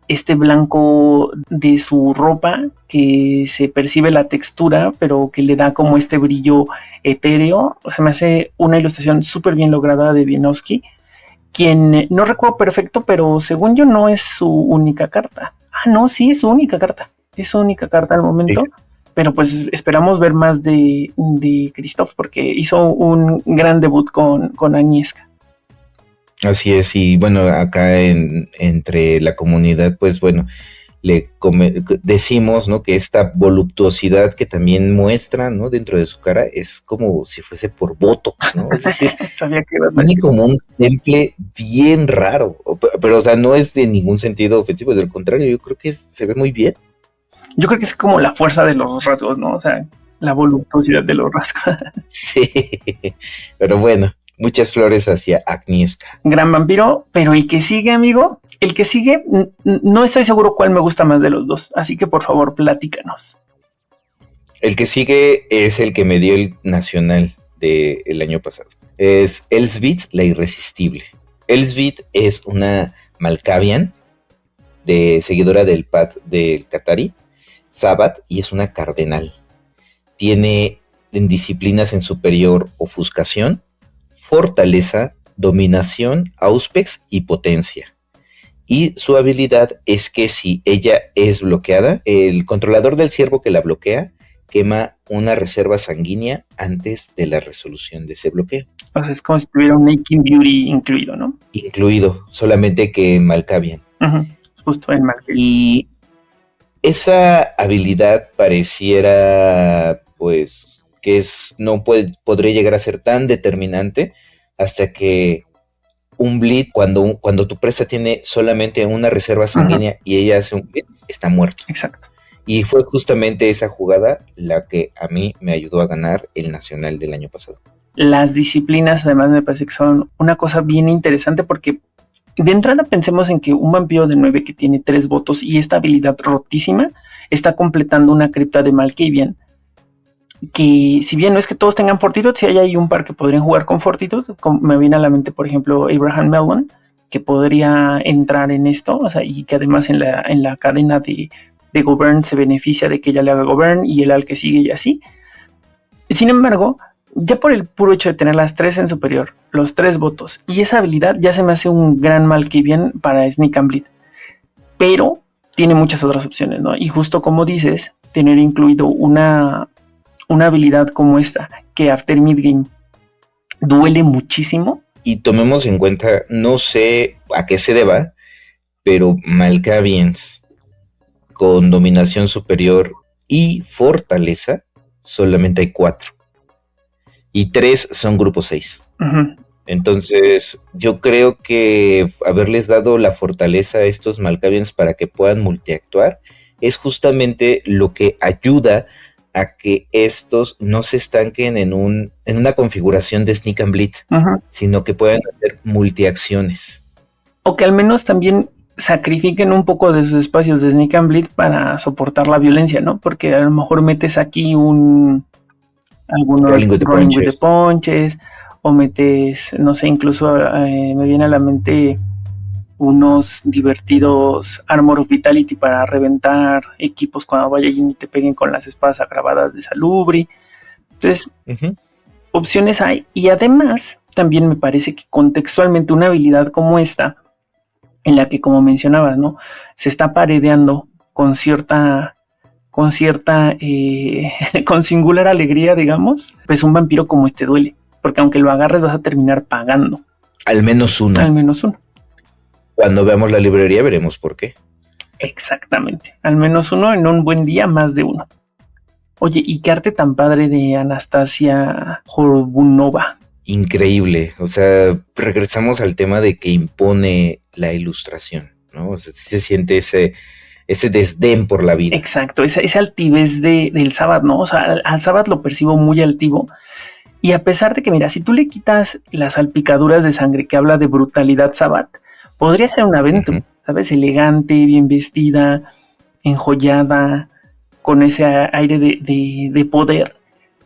este blanco de su ropa, que se percibe la textura, pero que le da como este brillo etéreo. O sea, me hace una ilustración súper bien lograda de Wieniawski, quien no recuerdo perfecto, pero según yo no es su única carta. Ah, no, sí, es su única carta. Es su única carta al momento. Sí. Pero pues esperamos ver más de Christoph, porque hizo un gran debut con Agnieszka. Así es, y bueno, acá entre la comunidad, pues bueno, decimos, ¿no?, que esta voluptuosidad que también muestra, ¿no?, dentro de su cara es como si fuese por botox, ¿no? Es decir, tiene como un temple bien raro, pero o sea, no es de ningún sentido ofensivo, del contrario, yo creo que se ve muy bien. Yo creo que es como la fuerza de los rasgos, ¿no? O sea, la voluptuosidad de los rasgos. Sí, pero bueno, muchas flores hacia Agnieszka. Gran vampiro, pero el que sigue, amigo, no estoy seguro cuál me gusta más de los dos, así que por favor, platícanos. El que sigue es el que me dio el nacional del año pasado. Es Elsbeth, la irresistible. Elsbeth es una Malkavian, seguidora del Path del Qatari, Sabbath, y es una cardenal. Tiene en disciplinas en superior ofuscación, fortaleza, dominación, auspex y potencia. Y su habilidad es que si ella es bloqueada, el controlador del ciervo que la bloquea quema una reserva sanguínea antes de la resolución de ese bloqueo. O sea, es como si tuviera un Naked Beauty incluido, ¿no? Incluido, solamente que en Malkavian. Justo en Malkavian. Y esa habilidad pareciera, pues, que podría llegar a ser tan determinante hasta que un bleed, cuando tu presa tiene solamente una reserva sanguínea y ella hace un bleed, está muerto. Exacto. Y fue justamente esa jugada la que a mí me ayudó a ganar el nacional del año pasado. Las disciplinas, además, me parece que son una cosa bien interesante porque de entrada pensemos en que un vampiro de 9 que tiene 3 votos y esta habilidad rotísima está completando una cripta de Malkavian, que si bien no es que todos tengan Fortitude, si hay ahí un par que podrían jugar con Fortitude, me viene a la mente, por ejemplo, Abraham Melvin, que podría entrar en esto, o sea, y que además en la cadena de Govern se beneficia de que ella le haga Govern y él al que sigue y así. Sin embargo, ya por el puro hecho de tener las 3 en superior, los 3 votos y esa habilidad, ya se me hace un gran Malkavian para Sneak and Bleed. Pero tiene muchas otras opciones, ¿no? Y justo como dices, tener incluido una una habilidad como esta, que after midgame duele muchísimo. Y tomemos en cuenta, no sé a qué se deba, pero Malkavians con dominación superior y fortaleza, solamente hay 4. Y 3 son grupo 6. Uh-huh. Entonces, yo creo que haberles dado la fortaleza a estos Malkavians para que puedan multiactuar es justamente lo que ayuda a que estos no se estanquen en una configuración de Sneak and Bleed, uh-huh, sino que puedan hacer multiacciones. O que al menos también sacrifiquen un poco de sus espacios de Sneak and Bleed para soportar la violencia, ¿no? Porque a lo mejor metes aquí algunos Rolling with the Punches, o metes, no sé, incluso me viene a la mente unos divertidos Armor of Vitality para reventar equipos cuando vaya y te peguen con las espadas agravadas de Salubri. Entonces, opciones hay. Y además, también me parece que contextualmente una habilidad como esta, en la que, como mencionabas, ¿no? Se está paredeando con con singular alegría, digamos, pues un vampiro como este duele. Porque aunque lo agarres vas a terminar pagando. Al menos uno. Al menos uno. Cuando veamos la librería veremos por qué. Exactamente. Al menos uno, en un buen día más de uno. Oye, ¿y qué arte tan padre de Anastasia Horbunova? Increíble. O sea, regresamos al tema de que impone la ilustración, ¿no? O sea, se siente ese desdén por la vida. Exacto, esa altivez del Sabbath, ¿no? O sea, al Sabbath lo percibo muy altivo. Y a pesar de que, mira, si tú le quitas las salpicaduras de sangre que habla de brutalidad Sabbath, podría ser una Ventrue, ¿sabes? Elegante, bien vestida, enjollada, con ese aire de poder.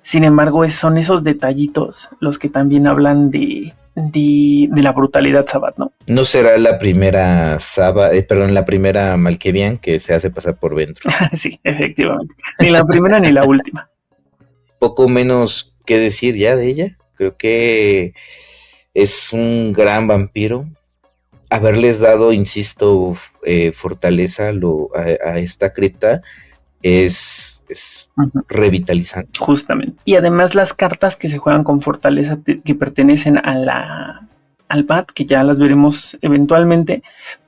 Sin embargo, son esos detallitos los que también hablan de la brutalidad Sabbath, ¿no? No será la primera la primera Malkavian que se hace pasar por Ventrue. Sí, efectivamente. Ni la primera ni la última. Poco menos que decir ya de ella. Creo que es un gran vampiro. Haberles dado, insisto, fortaleza a esta cripta es revitalizante. Justamente. Y además las cartas que se juegan con fortaleza que pertenecen al pad, que ya las veremos eventualmente,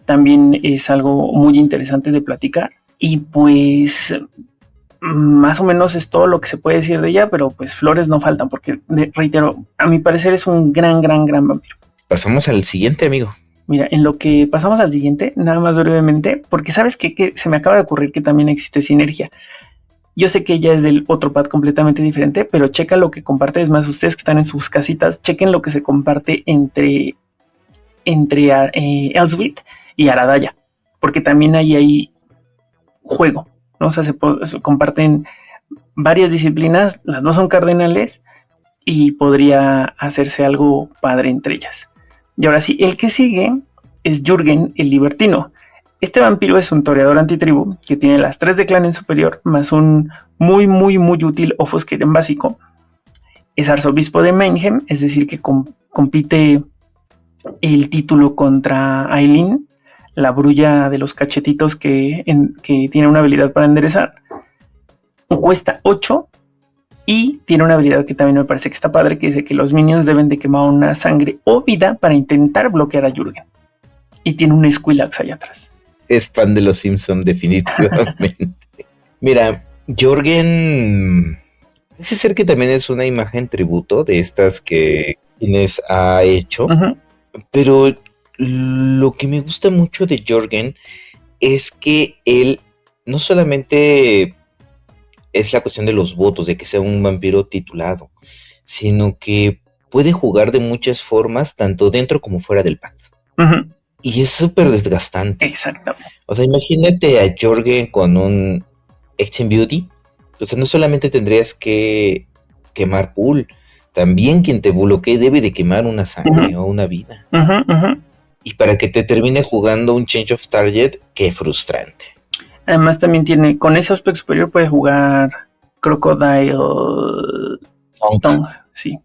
también es algo muy interesante de platicar. Y pues más o menos es todo lo que se puede decir de ella, pero pues flores no faltan, porque reitero, a mi parecer es un gran vampiro. Pasamos al siguiente, amigo. Mira, en lo que pasamos al siguiente, nada más brevemente, porque sabes que se me acaba de ocurrir que también existe sinergia. Yo sé que ella es del otro pad completamente diferente, pero checa lo que comparte. Es más, ustedes que están en sus casitas, chequen lo que se comparte entre Elswith y Aradaya, porque también hay juego, ¿no? O sea, se comparten varias disciplinas, las dos son cardenales y podría hacerse algo padre entre ellas. Y ahora sí, el que sigue es Jürgen el Libertino. Este vampiro es un toreador antitribu que tiene las 3 de clan en superior, más un muy útil Ofuscaden básico. Es arzobispo de Meinhem, es decir, que compite el título contra Aileen, la brulla de los cachetitos que tiene una habilidad para enderezar. Cuesta 8. Y tiene una habilidad que también me parece que está padre, que dice que los minions deben de quemar una sangre o vida para intentar bloquear a Jürgen. Y tiene un Squillax allá atrás. Es fan de los Simpsons, definitivamente. Mira, Jürgen parece ser que también es una imagen tributo de estas que Inés ha hecho. Pero lo que me gusta mucho de Jürgen es que él no solamente es la cuestión de los votos, de que sea un vampiro titulado, sino que puede jugar de muchas formas, tanto dentro como fuera del pad. Y es súper desgastante. Exactamente. O sea, imagínate a Jürgen con un Action Beauty. O sea, no solamente tendrías que quemar pool, también quien te bloquee debe de quemar una sangre o una vida. Y para que te termine jugando un Change of Target, qué frustrante. Además también tiene, con ese aspecto superior puede jugar Crocodile Tongue, sí,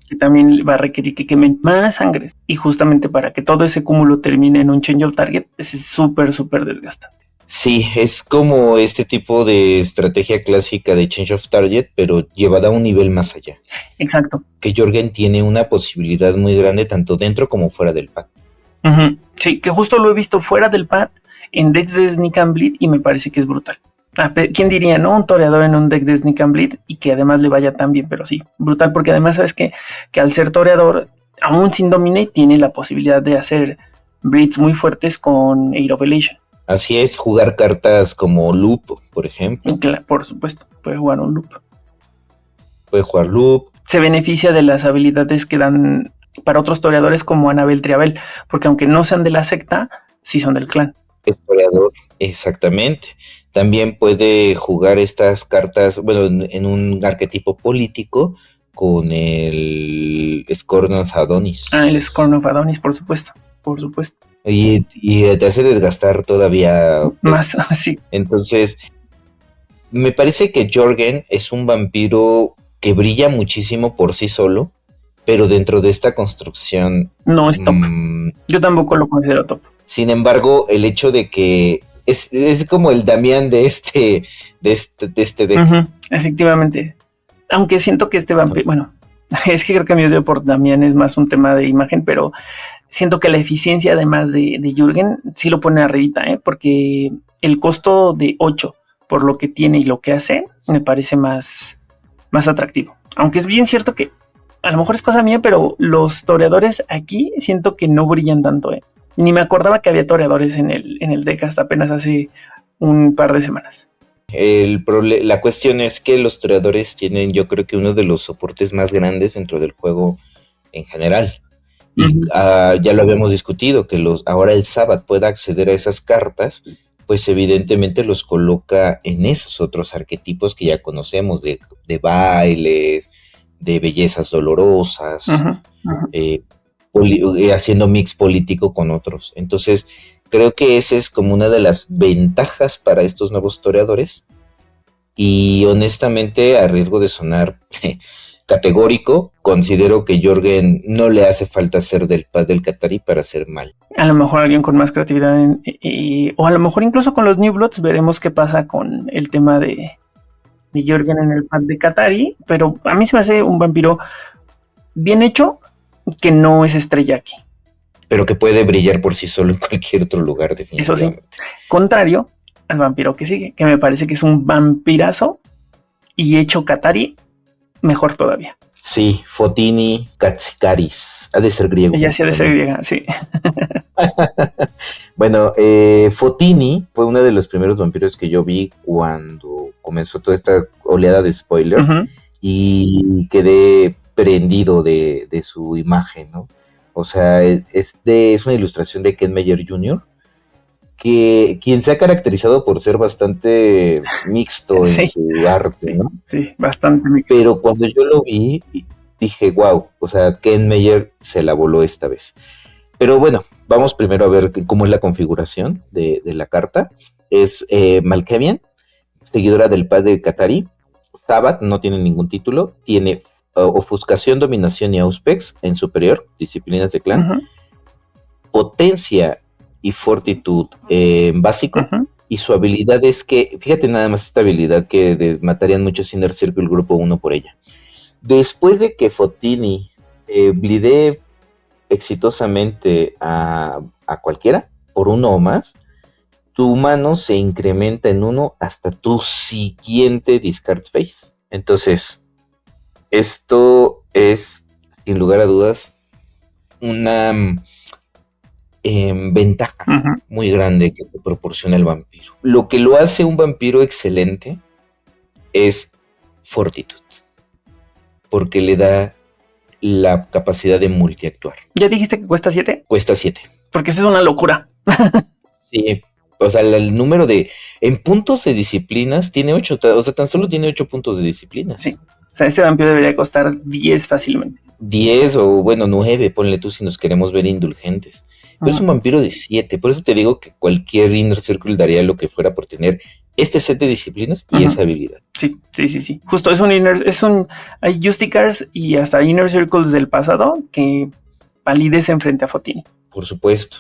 que también va a requerir que quemen más sangre. Y justamente para que todo ese cúmulo termine en un Change of Target, es súper desgastante. Sí, es como este tipo de estrategia clásica de Change of Target, pero llevada a un nivel más allá. Exacto. Que Jorgen tiene una posibilidad muy grande tanto dentro como fuera del pad. Uh-huh. Sí, que justo lo he visto fuera del pad en decks de Sneak and Bleed y me parece que es brutal. ¿Quién diría, no? Un toreador en un deck de Sneak and Bleed y que además le vaya tan bien, pero sí, brutal, porque además sabes que al ser toreador, aún sin Dominate, tiene la posibilidad de hacer bleeds muy fuertes con Air of Elation. Así es, jugar cartas como Loop, por ejemplo. Claro, por supuesto, puede jugar un Loop. Puede jugar Loop. Se beneficia de las habilidades que dan para otros toreadores como Anabel Triabel, porque aunque no sean de la secta, sí son del clan. Es toreador, exactamente. También puede jugar estas cartas, bueno, en un arquetipo político con el Scorn of Adonis. El Scorn of Adonis, por supuesto, por supuesto. Y te hace desgastar todavía más, sí. Entonces, me parece que Jorgen es un vampiro que brilla muchísimo por sí solo, pero dentro de esta construcción no es top. Yo tampoco lo considero top. Sin embargo, el hecho de que es como el Damián de este deck. Uh-huh, efectivamente. Aunque siento que este vampiro, bueno, es que creo que mi odio por Damián es más un tema de imagen, pero siento que la eficiencia además de Jürgen sí lo pone arribita, porque el costo de 8 por lo que tiene y lo que hace me parece más atractivo. Aunque es bien cierto que a lo mejor es cosa mía, pero los toreadores aquí siento que no brillan tanto. Ni me acordaba que había toreadores en el deck hasta apenas hace un par de semanas. La cuestión es que los toreadores tienen, yo creo que uno de los soportes más grandes dentro del juego en general. Y ya lo habíamos discutido, que ahora el Sabbath pueda acceder a esas cartas, pues evidentemente los coloca en esos otros arquetipos que ya conocemos, de bailes, de bellezas dolorosas, haciendo mix político con otros. Entonces, creo que esa es como una de las ventajas para estos nuevos toreadores. Y honestamente, a riesgo de sonar categórico, considero que Jorgen no le hace falta ser del pad del Qatari para hacer mal. A lo mejor alguien con más creatividad o a lo mejor incluso con los New Bloods veremos qué pasa con el tema de Jorgen en el pad de Qatari, pero a mí se me hace un vampiro bien hecho que no es estrella aquí. Pero que puede brillar por sí solo en cualquier otro lugar, definitivamente. Eso sí, contrario al vampiro que sigue, que me parece que es un vampirazo y hecho Qatari mejor todavía. Sí, Fotini Katsikaris. Ha de ser griego. Ella sí ha de ser griega, sí. Bueno, Fotini fue uno de los primeros vampiros que yo vi cuando comenzó toda esta oleada de spoilers y quedé prendido de su imagen, ¿no? O sea, es una ilustración de Ken Meyer Jr., quien se ha caracterizado por ser bastante mixto en su arte, ¿no? Sí, bastante mixto. Pero cuando yo lo vi, dije, wow, o sea, Ken Meyer se la voló esta vez. Pero bueno, vamos primero a ver cómo es la configuración de la carta. Es Malkavian, seguidora del pad de Qatari. Sabbath no tiene ningún título, tiene ofuscación, dominación y auspex en superior, disciplinas de clan. Potencia y fortitud en básico, y su habilidad es que, fíjate nada más esta habilidad que matarían muchos Inner Circle grupo 1 por ella. Después de que Fotini blidee exitosamente a cualquiera, por 1 o más, tu humano se incrementa en 1 hasta tu siguiente discard phase. Entonces, esto es, sin lugar a dudas, una ventaja muy grande que te proporciona el vampiro. Lo que lo hace un vampiro excelente es fortitud, porque le da la capacidad de multiactuar. ¿Ya dijiste que cuesta 7? Cuesta 7. Porque eso es una locura. Sí, o sea, el número en puntos de disciplinas tiene 8, o sea, tan solo tiene 8 puntos de disciplinas. Sí. O sea, este vampiro debería costar 10 fácilmente. 10 o bueno, 9, ponle tú si nos queremos ver indulgentes. Pero es un vampiro de 7, por eso te digo que cualquier Inner Circle daría lo que fuera por tener este set de disciplinas y esa habilidad. Sí. Justo hay Justicars y hasta Inner Circles del pasado que palidecen frente a Fotini. Por supuesto.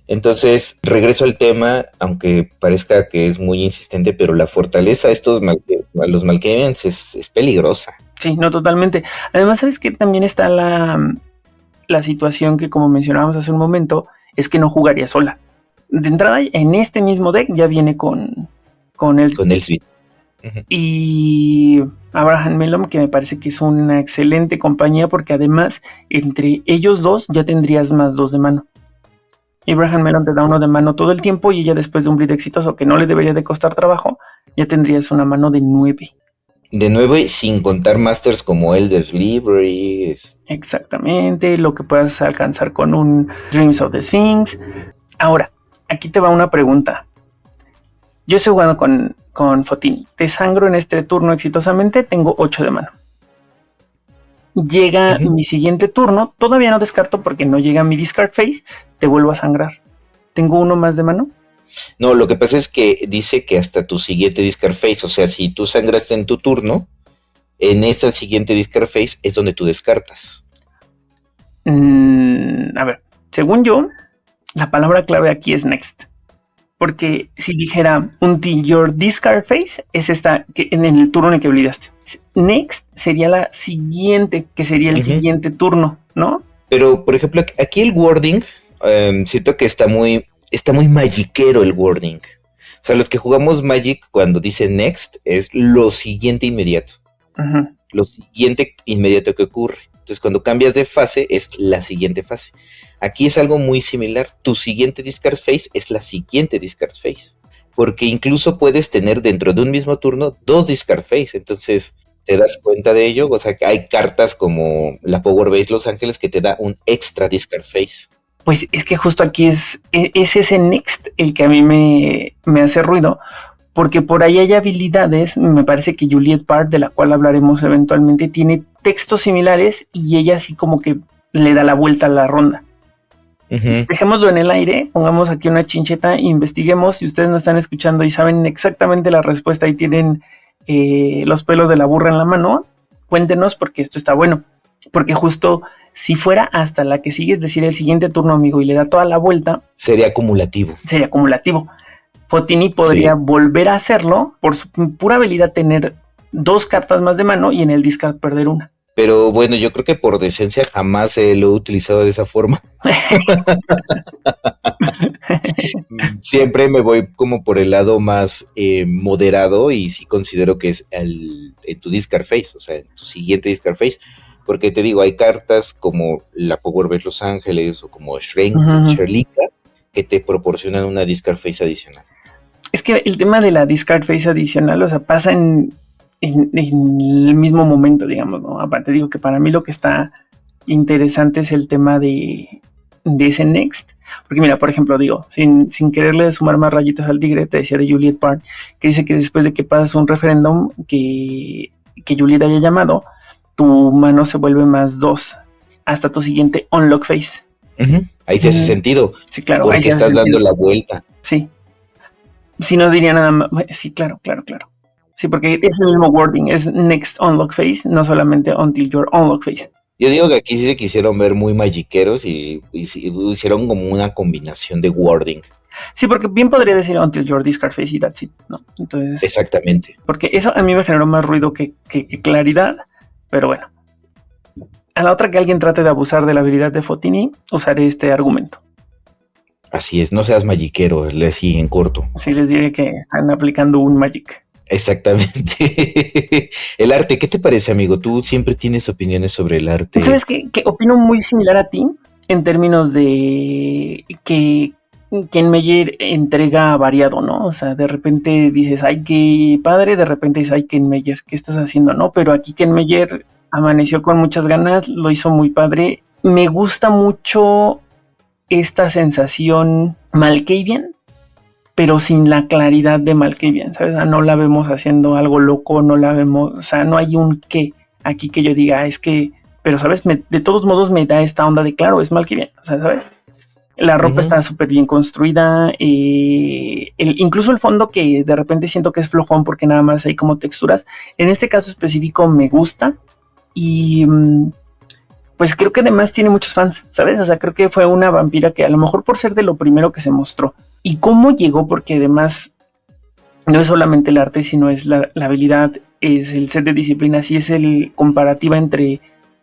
Entonces, regreso al tema, aunque parezca que es muy insistente, pero la fortaleza a los Malkavians es peligrosa. Sí, no, totalmente. Además, ¿sabes qué? También está la situación que, como mencionábamos hace un momento, es que no jugaría sola. De entrada, en este mismo deck ya viene con Elspeth. Con Elspeth. Y Abraham Mellom, que me parece que es una excelente compañía, porque además, entre ellos dos ya tendrías más 2 de mano. Abraham Mellom te da 1 de mano todo el tiempo, y ella, después de un bleed exitoso que no le debería de costar trabajo, ya tendrías una mano de 9. De 9, sin contar masters como Elder Library. Exactamente, lo que puedas alcanzar con un Dreams of the Sphinx. Ahora, aquí te va una pregunta. Yo estoy jugando con Fotini. Te sangro en este turno exitosamente, tengo 8 de mano. Llega mi siguiente turno, todavía no descarto porque no llega mi discard phase, te vuelvo a sangrar. ¿Tengo 1 más de mano? No, lo que pasa es que dice que hasta tu siguiente discard phase, o sea, si tú sangraste en tu turno, en esta siguiente discard phase es donde tú descartas. A ver, según yo, la palabra clave aquí es next. Porque si dijera until your discard phase, es esta que en el turno en el que olvidaste. Next sería la siguiente, que sería el siguiente turno, ¿no? Pero, por ejemplo, aquí el wording, siento que está muy magiquero el wording. O sea, los que jugamos Magic, cuando dice next, es lo siguiente inmediato. Lo siguiente inmediato que ocurre. Entonces, cuando cambias de fase, es la siguiente fase. Aquí es algo muy similar. Tu siguiente discard phase es la siguiente discard phase. Porque incluso puedes tener dentro de un mismo turno 2 discard phase. Entonces, ¿te das cuenta de ello? O sea, que hay cartas como la Power Base Los Ángeles que te da un extra discard phase. Pues es que justo aquí es ese next el que a mí me hace ruido. Porque por ahí hay habilidades, me parece que Juliet Bard, de la cual hablaremos eventualmente, tiene textos similares y ella así como que le da la vuelta a la ronda. Dejémoslo en el aire, pongamos aquí una chincheta e investiguemos. Si ustedes nos están escuchando y saben exactamente la respuesta y tienen los pelos de la burra en la mano, cuéntenos, porque esto está bueno. Porque justo si fuera hasta la que sigue, es decir, el siguiente turno, amigo, y le da toda la vuelta, sería acumulativo. Fotini podría volver a hacerlo por su pura habilidad, tener 2 cartas más de mano y en el discard perder 1. Pero bueno, yo creo que por decencia jamás lo he utilizado de esa forma. Siempre me voy como por el lado más moderado, y sí considero que es en tu discard phase, o sea, en tu siguiente discard phase. Porque te digo, hay cartas como la Power Base Los Ángeles o como Sherlika que te proporcionan una discard phase adicional. Es que el tema de la discard phase adicional, o sea, pasa en el mismo momento, digamos, ¿no? Aparte digo que para mí lo que está interesante es el tema de ese next. Porque mira, por ejemplo, digo, sin quererle sumar más rayitas al tigre, te decía de Juliet Bard, que dice que después de que pasas un referéndum que Juliet haya llamado, tu mano se vuelve más 2 hasta tu siguiente unlock phase. Ahí se hace sentido. Sí, claro. Porque estás dando la vuelta. Sí. Si no diría nada más. Sí, claro. Sí, porque es el mismo wording. Es next unlock phase, no solamente until your unlock phase. Yo digo que aquí sí se quisieron ver muy magiqueros y hicieron como una combinación de wording. Sí, porque bien podría decir until your discard phase y that's it, ¿no? Entonces, exactamente. Porque eso a mí me generó más ruido que claridad, pero bueno. A la otra que alguien trate de abusar de la habilidad de Fotini, usaré este argumento. Así es, no seas magiquero, así en corto. Sí, les diré que están aplicando un magic. Exactamente. El arte, ¿qué te parece, amigo? Tú siempre tienes opiniones sobre el arte. ¿Sabes qué? Que opino muy similar a ti en términos de que Ken Meyer entrega variado, ¿no? O sea, de repente dices, ay, qué padre, de repente dices, ay, Ken Meyer, ¿qué estás haciendo? No, pero aquí Ken Meyer amaneció con muchas ganas, lo hizo muy padre. Me gusta mucho esta sensación Malkavian, pero sin la claridad de Malkavian, ¿sabes? O sea, no la vemos haciendo algo loco, no la vemos, o sea, no hay un qué aquí que yo diga, es que, pero, ¿sabes? De todos modos me da esta onda de, claro, es Malkavian, o sea, ¿sabes? La ropa está súper bien construida, incluso el fondo, que de repente siento que es flojón porque nada más hay como texturas, en este caso específico me gusta, y pues creo que además tiene muchos fans, ¿sabes? O sea, creo que fue una vampira que a lo mejor por ser de lo primero que se mostró. ¿Y cómo llegó? Porque además no es solamente el arte, sino es la habilidad, es el set de disciplinas y es el comparativa entre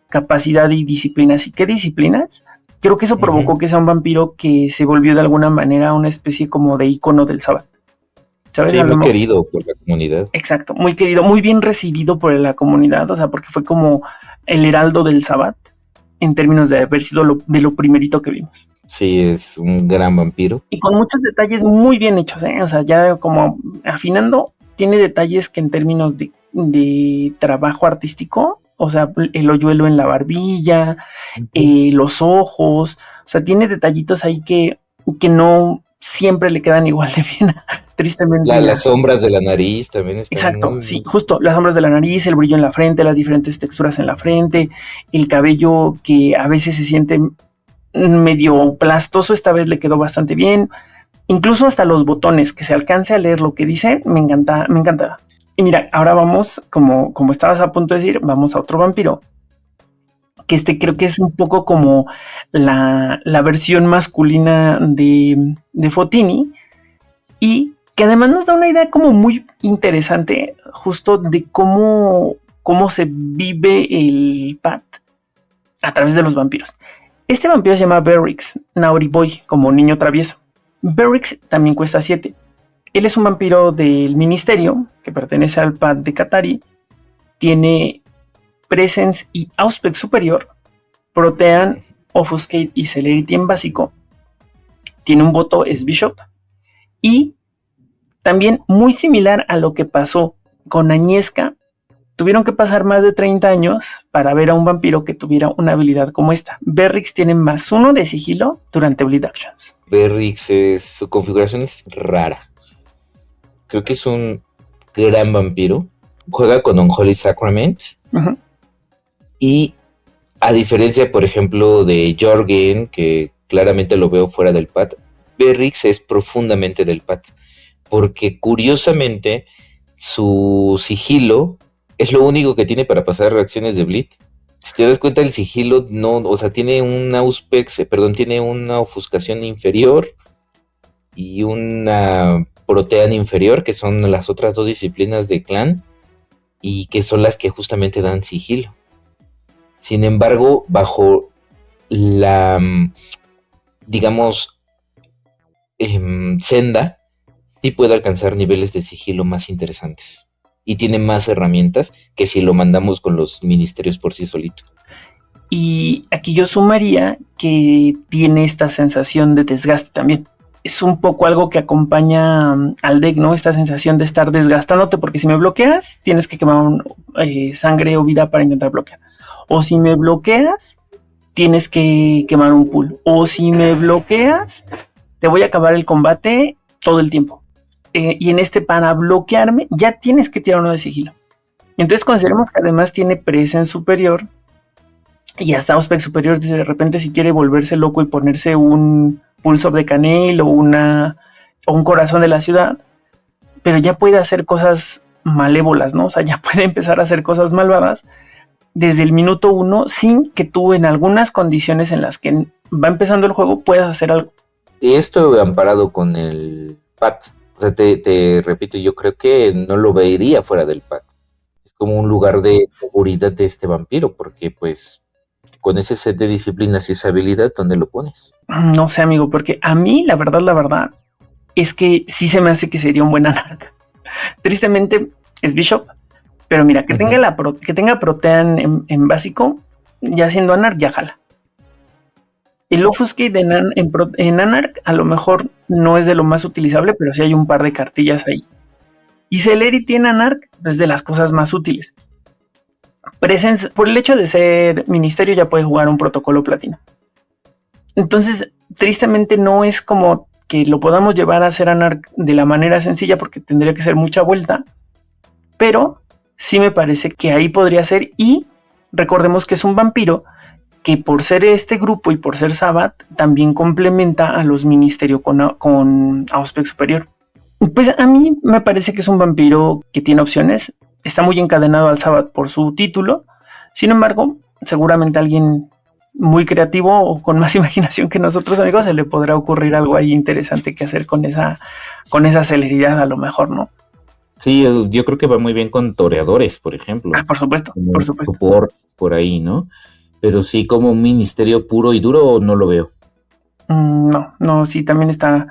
capacidad y disciplinas. ¿Y qué disciplinas? Creo que eso provocó que sea un vampiro que se volvió de alguna manera una especie como de ícono del Sabbath. ¿Sabes? Sí, muy querido por la comunidad. Exacto, muy querido, muy bien recibido por la comunidad, o sea, porque fue como el heraldo del Sabbath en términos de haber sido de lo primerito que vimos. Sí, es un gran vampiro. Y con muchos detalles muy bien hechos, ¿eh? O sea, ya como afinando, tiene detalles que en términos de trabajo artístico, o sea, el hoyuelo en la barbilla, los ojos, o sea, tiene detallitos ahí que no siempre le quedan igual de bien, tristemente. Las sombras de la nariz también están. Exacto, sí, justo, las sombras de la nariz, el brillo en la frente, las diferentes texturas en la frente, el cabello que a veces se siente medio plastoso, esta vez le quedó bastante bien, incluso hasta los botones, que se alcance a leer lo que dice, me encanta. Y mira, ahora vamos, como estabas a punto de decir, vamos a otro vampiro, que creo que es un poco como la versión masculina de Fotini, y que además nos da una idea como muy interesante justo de cómo se vive el Pat a través de los vampiros. Este vampiro se llama Berrix, Naughty Boy, como niño travieso. Berrix también cuesta 7. Él es un vampiro del ministerio que pertenece al Pat de Qatari. Tiene Presence y Auspex superior, Protean, Offuscate y Celerity en básico. Tiene un voto, es Bishop. Y también muy similar a lo que pasó con Agnieszka, tuvieron que pasar más de 30 años para ver a un vampiro que tuviera una habilidad como esta. Berrix tiene +1 de sigilo durante Bleed Actions. Berrix, su configuración es rara. Creo que es un gran vampiro. Juega con Unholy Sacrament. Uh-huh. Y a diferencia, por ejemplo, de Jorgen, que claramente lo veo fuera del pad, Berrix es profundamente del pad. Porque curiosamente su sigilo es lo único que tiene para pasar reacciones de Bleed. Si te das cuenta, el sigilo no, o sea, tiene una tiene una ofuscación inferior y una protean inferior, que son las otras dos disciplinas de clan, y que son las que justamente dan sigilo. Sin embargo, bajo la, digamos, senda, sí puede alcanzar niveles de sigilo más interesantes. Y tiene más herramientas que si lo mandamos con los ministerios por sí solito. Y aquí yo sumaría que tiene esta sensación de desgaste también. Es un poco algo que acompaña al deck, ¿no? Esta sensación de estar desgastándote, porque si me bloqueas, tienes que quemar sangre o vida para intentar bloquear. O si me bloqueas, tienes que quemar un pool. O si me bloqueas, te voy a acabar el combate todo el tiempo. Y en para bloquearme, ya tienes que tirar uno de sigilo. Entonces consideremos que además tiene Presence superior y hasta Auspex superior. De repente, si quiere volverse loco y ponerse un Pulse of the Canale o un Corazón de la Ciudad, pero ya puede hacer cosas malévolas, ¿no? O sea, ya puede empezar a hacer cosas malvadas desde el minuto 1 sin que tú, en algunas condiciones en las que va empezando el juego, puedas hacer algo. Y esto amparado con el PAT. O sea, te repito, yo creo que no lo vería fuera del PAT. Es como un lugar de seguridad de este vampiro, porque pues con ese set de disciplinas y esa habilidad, ¿dónde lo pones? No sé, amigo, porque a mí la verdad es que sí se me hace que sería un buen Anarch. Tristemente es Bishop, pero mira, que tenga que tenga Protean en básico, ya siendo Anarch ya jala. El Offuscate en Anarch a lo mejor no es de lo más utilizable, pero sí hay un par de cartillas ahí. Y Celerity en Anarch es de las cosas más útiles. Presence, por el hecho de ser ministerio, ya puede jugar un protocolo platino. Entonces, tristemente no es como que lo podamos llevar a hacer Anarch de la manera sencilla, porque tendría que ser mucha vuelta. Pero sí me parece que ahí podría ser. Y recordemos que es un vampiro que por ser este grupo y por ser Sabbath, también complementa a los ministerios con Auspex superior. Pues a mí me parece que es un vampiro que tiene opciones. Está muy encadenado al Sabbath por su título. Sin embargo, seguramente alguien muy creativo o con más imaginación que nosotros, amigos, se le podrá ocurrir algo ahí interesante que hacer con esa celeridad a lo mejor, ¿no? Sí, yo creo que va muy bien con toreadores, por ejemplo. Por supuesto, como por supuesto. Support por ahí, ¿no? Pero sí, como un ministerio puro y duro, no lo veo. No, sí, también está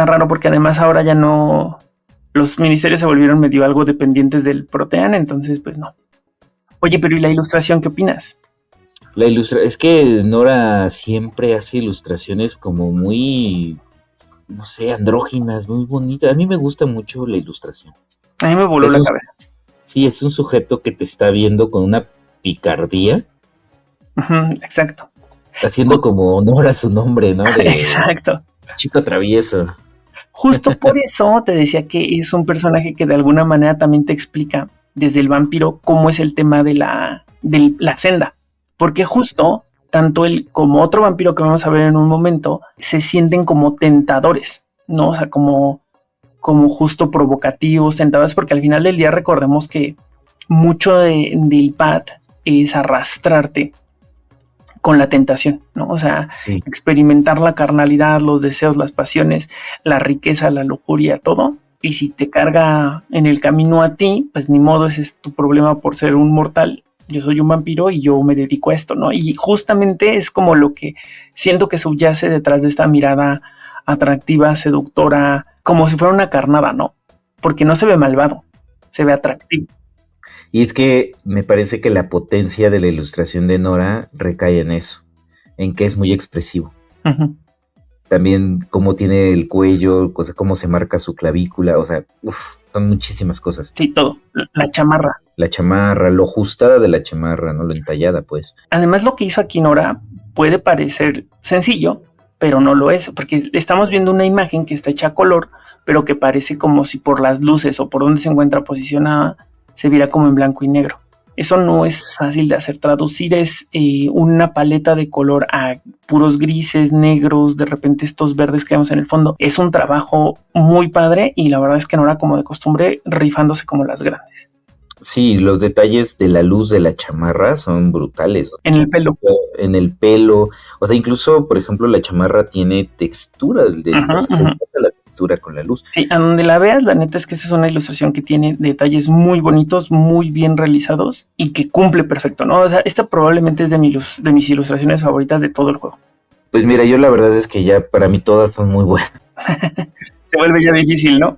raro porque además ahora ya no, los ministerios se volvieron medio algo dependientes del Protean, entonces pues no. Oye, pero ¿y la ilustración qué opinas? Es que Nora siempre hace ilustraciones como muy, no sé, andróginas, muy bonitas. A mí me gusta mucho la ilustración. A mí me voló la cabeza. Sí, es un sujeto que te está viendo con una picardía. Exacto. Haciendo como honor a su nombre, ¿no? Exacto. Chico travieso. Justo por eso te decía que es un personaje que de alguna manera también te explica desde el vampiro cómo es el tema de la senda. Porque justo tanto él como otro vampiro que vamos a ver en un momento se sienten como tentadores, ¿no? O sea, como justo provocativos, tentadores, porque al final del día recordemos que mucho del path es arrastrarte con la tentación, ¿no? O sea, sí, experimentar la carnalidad, los deseos, las pasiones, la riqueza, la lujuria, todo. Y si te carga en el camino a ti, pues ni modo, ese es tu problema por ser un mortal. Yo soy un vampiro y yo me dedico a esto, ¿no? Y justamente es como lo que siento que subyace detrás de esta mirada atractiva, seductora, como si fuera una carnada, ¿no? Porque no se ve malvado, se ve atractivo. Y es que me parece que la potencia de la ilustración de Nora recae en eso, en que es muy expresivo. Uh-huh. También cómo tiene el cuello, cómo se marca su clavícula, o sea, son muchísimas cosas. Sí, todo. La chamarra. La chamarra, lo ajustada de la chamarra, ¿no? Lo entallada, pues. Además, lo que hizo aquí Nora puede parecer sencillo, pero no lo es, porque estamos viendo una imagen que está hecha a color, pero que parece como si por las luces o por donde se encuentra posicionada se viera como en blanco y negro. Eso no es fácil de hacer. Traducir es una paleta de color a puros grises, negros, de repente estos verdes que vemos en el fondo. Es un trabajo muy padre y la verdad es que Nora, como de costumbre, rifándose como las grandes. Sí, los detalles de la luz de la chamarra son brutales. En el pelo. En el pelo. O sea, incluso, por ejemplo, la chamarra tiene textura. La textura con la luz. Sí, a donde la veas, la neta es que esta es una ilustración que tiene detalles muy bonitos, muy bien realizados y que cumple perfecto, ¿no? O sea, esta probablemente es de mis ilustraciones favoritas de todo el juego. Pues mira, yo la verdad es que ya para mí todas son muy buenas. Se vuelve ya difícil, ¿no?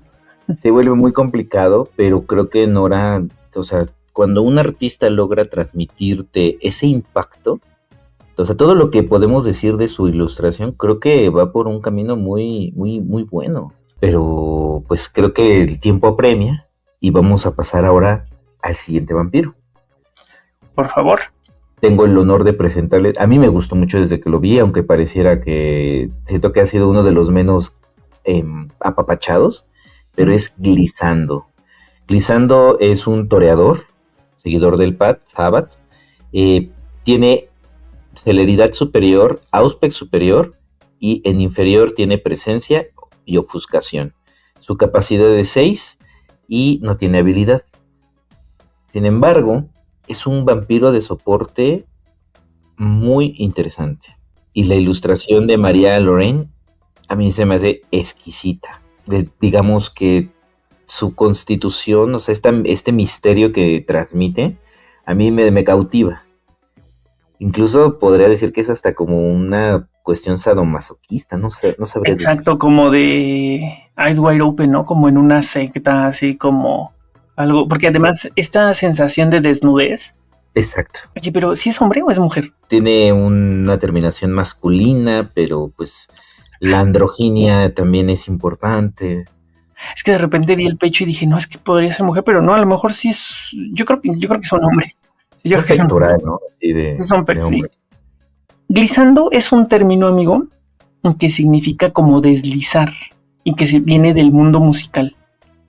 Se vuelve muy complicado, pero creo que Nora, o sea, cuando un artista logra transmitirte ese impacto, o sea, todo lo que podemos decir de su ilustración, creo que va por un camino muy, muy, muy bueno. Pero pues creo que el tiempo apremia y vamos a pasar ahora al siguiente vampiro. Por favor. Tengo el honor de presentarles, a mí me gustó mucho desde que lo vi, aunque pareciera que siento que ha sido uno de los menos apapachados, pero es Glissando. Glissando es un toreador, seguidor del Path, Sabbath, tiene celeridad superior, auspex superior y en inferior tiene presencia y ofuscación. Su capacidad es 6 y no tiene habilidad. Sin embargo, es un vampiro de soporte muy interesante. Y la ilustración de María Lorraine a mí se me hace exquisita. Digamos que su constitución, o sea, este misterio que transmite, a mí me cautiva. Incluso podría decir que es hasta como una cuestión sadomasoquista, no sabría decir. Exacto, como de Eyes Wide Open, ¿no? Como en una secta, así como algo, porque además esta sensación de desnudez. Exacto. Oye, pero ¿sí es hombre o es mujer? Tiene una terminación masculina, pero pues la androginia también es importante. Es que de repente vi el pecho y dije, no, es que podría ser mujer, pero no, a lo mejor sí es, yo creo que es un hombre. Sí, yo creo que es pectoral, ¿no? Así es un hombre. Glissando es un término, amigo, que significa como deslizar y que viene del mundo musical.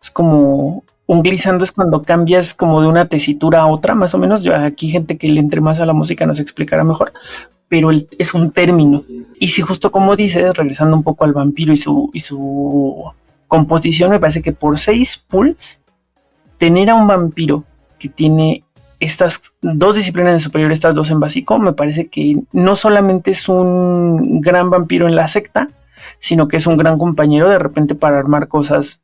Es como un glissando es cuando cambias como de una tesitura a otra, más o menos. Yo, aquí gente que le entre más a la música nos explicará mejor, pero es un término. Y si justo como dices, regresando un poco al vampiro y su composición, me parece que por 6 pulls, tener a un vampiro que tiene estas dos disciplinas en superior, estas dos en básico, me parece que no solamente es un gran vampiro en la secta, sino que es un gran compañero de repente para armar cosas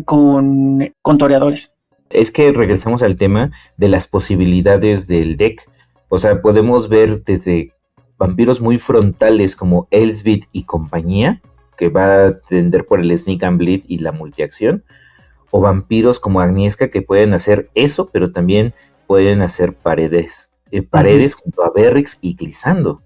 con toreadores. Es que regresamos al tema de las posibilidades del deck. O sea, podemos ver desde vampiros muy frontales como Elsbeth y compañía, que va a tender por el Sneak and Bleed y la multiacción, o vampiros como Agnieszka que pueden hacer eso, pero también pueden hacer paredes junto a Berrix y Glissando.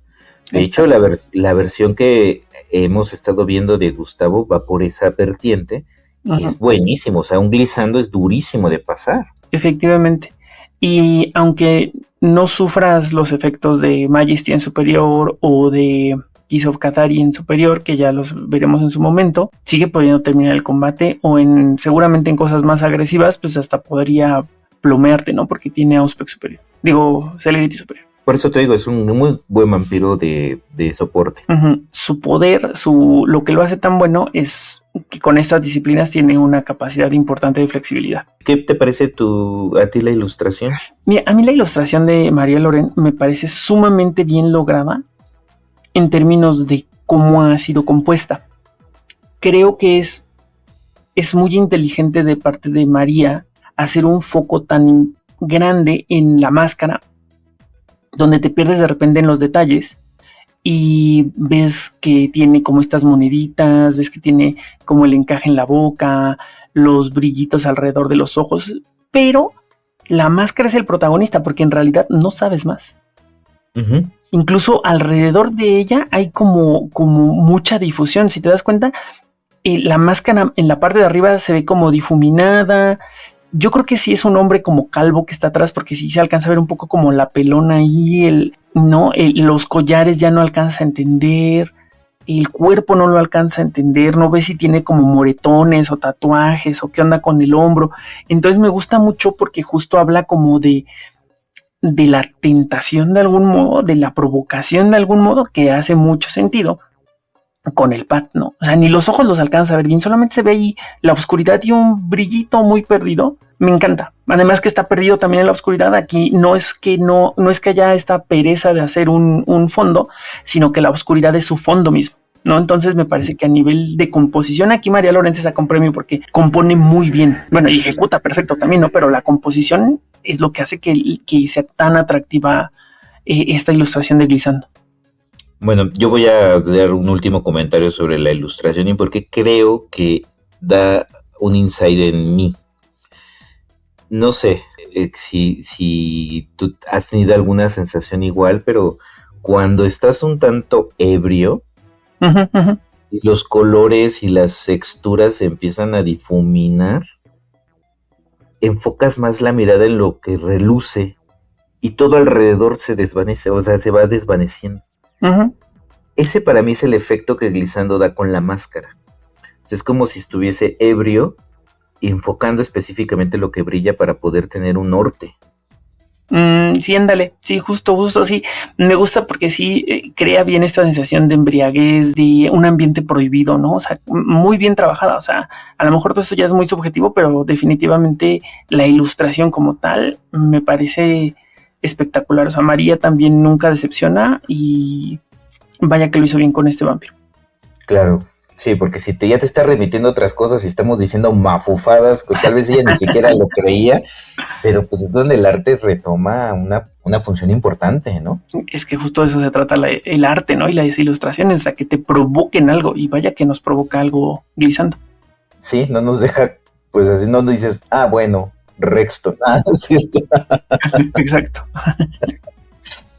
De hecho, la versión que hemos estado viendo de Gustavo va por esa vertiente y es buenísimo. O sea, un Glissando es durísimo de pasar. Efectivamente. Y aunque no sufras los efectos de Majesty en superior o de Kiss of Cathari en superior, que ya los veremos en su momento, sigue pudiendo terminar el combate o seguramente en cosas más agresivas, pues hasta podría plomearte, ¿no? Porque tiene Auspex superior. Digo, Celerity superior. Por eso te digo, es un muy buen vampiro de soporte. Su poder, lo que lo hace tan bueno es que con estas disciplinas tiene una capacidad importante de flexibilidad. ¿Qué te parece a ti la ilustración? Mira, a mí la ilustración de María Loren me parece sumamente bien lograda en términos de cómo ha sido compuesta. Creo que es muy inteligente de parte de María hacer un foco tan grande en la máscara, donde te pierdes de repente en los detalles y ves que tiene como estas moneditas, ves que tiene como el encaje en la boca, los brillitos alrededor de los ojos, pero la máscara es el protagonista porque en realidad no sabes más. Incluso alrededor de ella hay como mucha difusión. Si te das cuenta, la máscara en la parte de arriba se ve como difuminada. Yo creo que sí es un hombre como calvo que está atrás, porque sí se alcanza a ver un poco como la pelona ahí, los collares ya no alcanza a entender, el cuerpo no lo alcanza a entender, no ves si tiene como moretones o tatuajes o qué onda con el hombro. Entonces me gusta mucho porque justo habla como de la tentación de algún modo, de la provocación de algún modo, que hace mucho sentido con el pad, ¿no? O sea, ni los ojos los alcanza a ver bien, solamente se ve ahí la oscuridad y un brillito muy perdido. Me encanta. Además que está perdido también en la oscuridad. Aquí no es que haya esta pereza de hacer un fondo, sino que la oscuridad es su fondo mismo, ¿no? Entonces me parece que a nivel de composición aquí María Loren se saca un premio porque compone muy bien. Bueno, y ejecuta perfecto también, ¿no? Pero la composición es lo que hace que sea tan atractiva esta ilustración de Glissando. Bueno, yo voy a dar un último comentario sobre la ilustración y porque creo que da un insight en mí. No sé si tú has tenido alguna sensación igual, pero cuando estás un tanto ebrio, y los colores y las texturas se empiezan a difuminar, enfocas más la mirada en lo que reluce y todo alrededor se desvanece, o sea, se va desvaneciendo. Ese para mí es el efecto que Glissando da con la máscara. Es como si estuviese ebrio, enfocando específicamente lo que brilla para poder tener un norte. Sí, ándale, sí, justo, sí. Me gusta porque sí crea bien esta sensación de embriaguez, de un ambiente prohibido, ¿no? O sea, muy bien trabajada. O sea, a lo mejor todo esto ya es muy subjetivo, pero definitivamente la ilustración como tal me parece espectacular. O sea, María también nunca decepciona y vaya que lo hizo bien con este vampiro. Claro. Sí, porque si ya te está remitiendo otras cosas y estamos diciendo mafufadas, pues tal vez ella ni siquiera lo creía, pero pues es donde el arte retoma una función importante, ¿no? Es que justo de eso se trata el arte, ¿no? Y las ilustraciones, a que te provoquen algo, y vaya que nos provoca algo Glissando. Sí, no nos deja, pues así no nos dices, bueno, Rexton, ¿no es cierto? Exacto.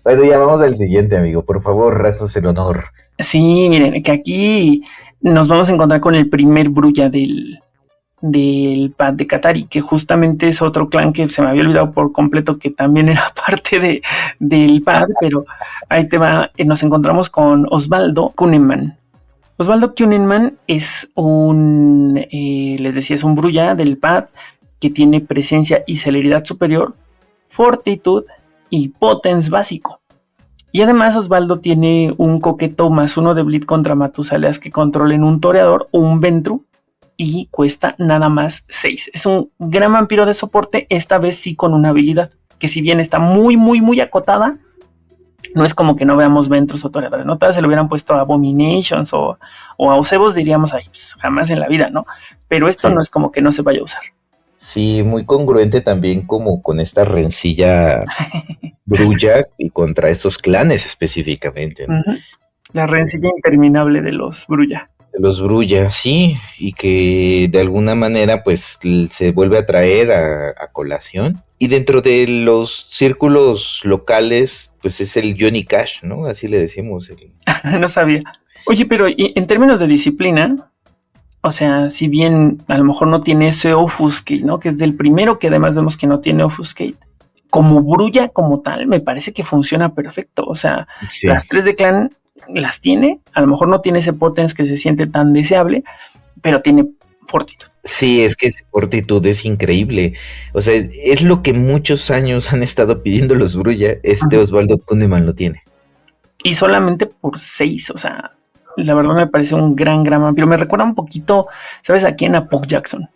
Bueno, ya vamos al siguiente, amigo, por favor, haznos el honor. Sí, miren, que aquí nos vamos a encontrar con el primer Brulla del pad de Cathari, que justamente es otro clan que se me había olvidado por completo que también era parte del pad, pero ahí te va, nos encontramos con Osvaldo Kuneman. Osvaldo Kuneman es les decía, es un Brulla del pad que tiene presencia y celeridad superior, fortitud y potence básico. Y además Osvaldo tiene un coqueto +1 de bleed contra Matusaleas que controlen un toreador o un ventru y cuesta nada más 6. Es un gran vampiro de soporte, esta vez sí con una habilidad. que si bien está muy, muy, muy acotada, no es como que no veamos Ventrus o toreadores, ¿no? Tal vez se le hubieran puesto a Abominations o a Osebos, diríamos ahí, pues, jamás en la vida, ¿no? Pero esto Sí. no es como que no se vaya a usar. Sí, muy congruente también como con esta rencilla brulla y contra estos clanes específicamente, ¿no? Uh-huh. La rencilla interminable de los Brulla. De los Brulla, sí, y que de alguna manera pues se vuelve a traer a colación. Y dentro de los círculos locales, pues es el Johnny Cash, ¿no? Así le decimos. No sabía. Oye, pero en términos de disciplina, o sea, si bien a lo mejor no tiene ese Offuscate, ¿no? Que es del primero que además vemos que no tiene Offuscate. Como Brulla como tal, me parece que funciona perfecto. O sea, Sí. las 3 de clan las tiene. A lo mejor no tiene ese Potence que se siente tan deseable, pero tiene Fortitud. Sí, es que esa fortitud es increíble. O sea, es lo que muchos años han estado pidiendo los Brulla. Osvaldo Kunneman lo tiene. Y solamente por 6, o sea, la verdad me parece un gran vampiro. Me recuerda un poquito, ¿sabes a quién? A Puck Jackson.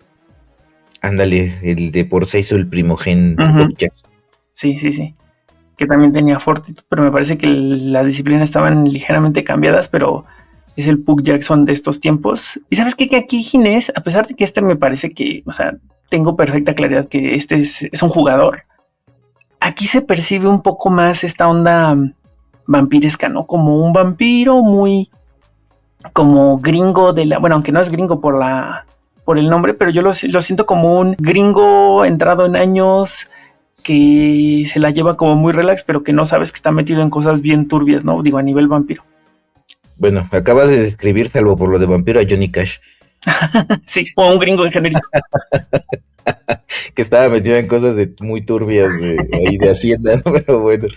Ándale, el de por 6 o el primogen. Sí. Que también tenía Fortitud, pero me parece que las disciplinas estaban ligeramente cambiadas, pero es el Puck Jackson de estos tiempos. Y sabes qué, que aquí Ginés, a pesar de que me parece que, o sea, tengo perfecta claridad que este es un jugador, aquí se percibe un poco más esta onda vampiresca, ¿no? Como un vampiro muy como gringo de la, bueno, aunque no es gringo por el nombre, pero yo lo siento como un gringo entrado en años que se la lleva como muy relax, pero que no sabes que está metido en cosas bien turbias, ¿no? Digo, a nivel vampiro. Bueno, acabas de describir, salvo por lo de vampiro, a Johnny Cash. Sí, o un gringo en general. Que estaba metido en cosas muy turbias de Hacienda, ¿no? Pero bueno,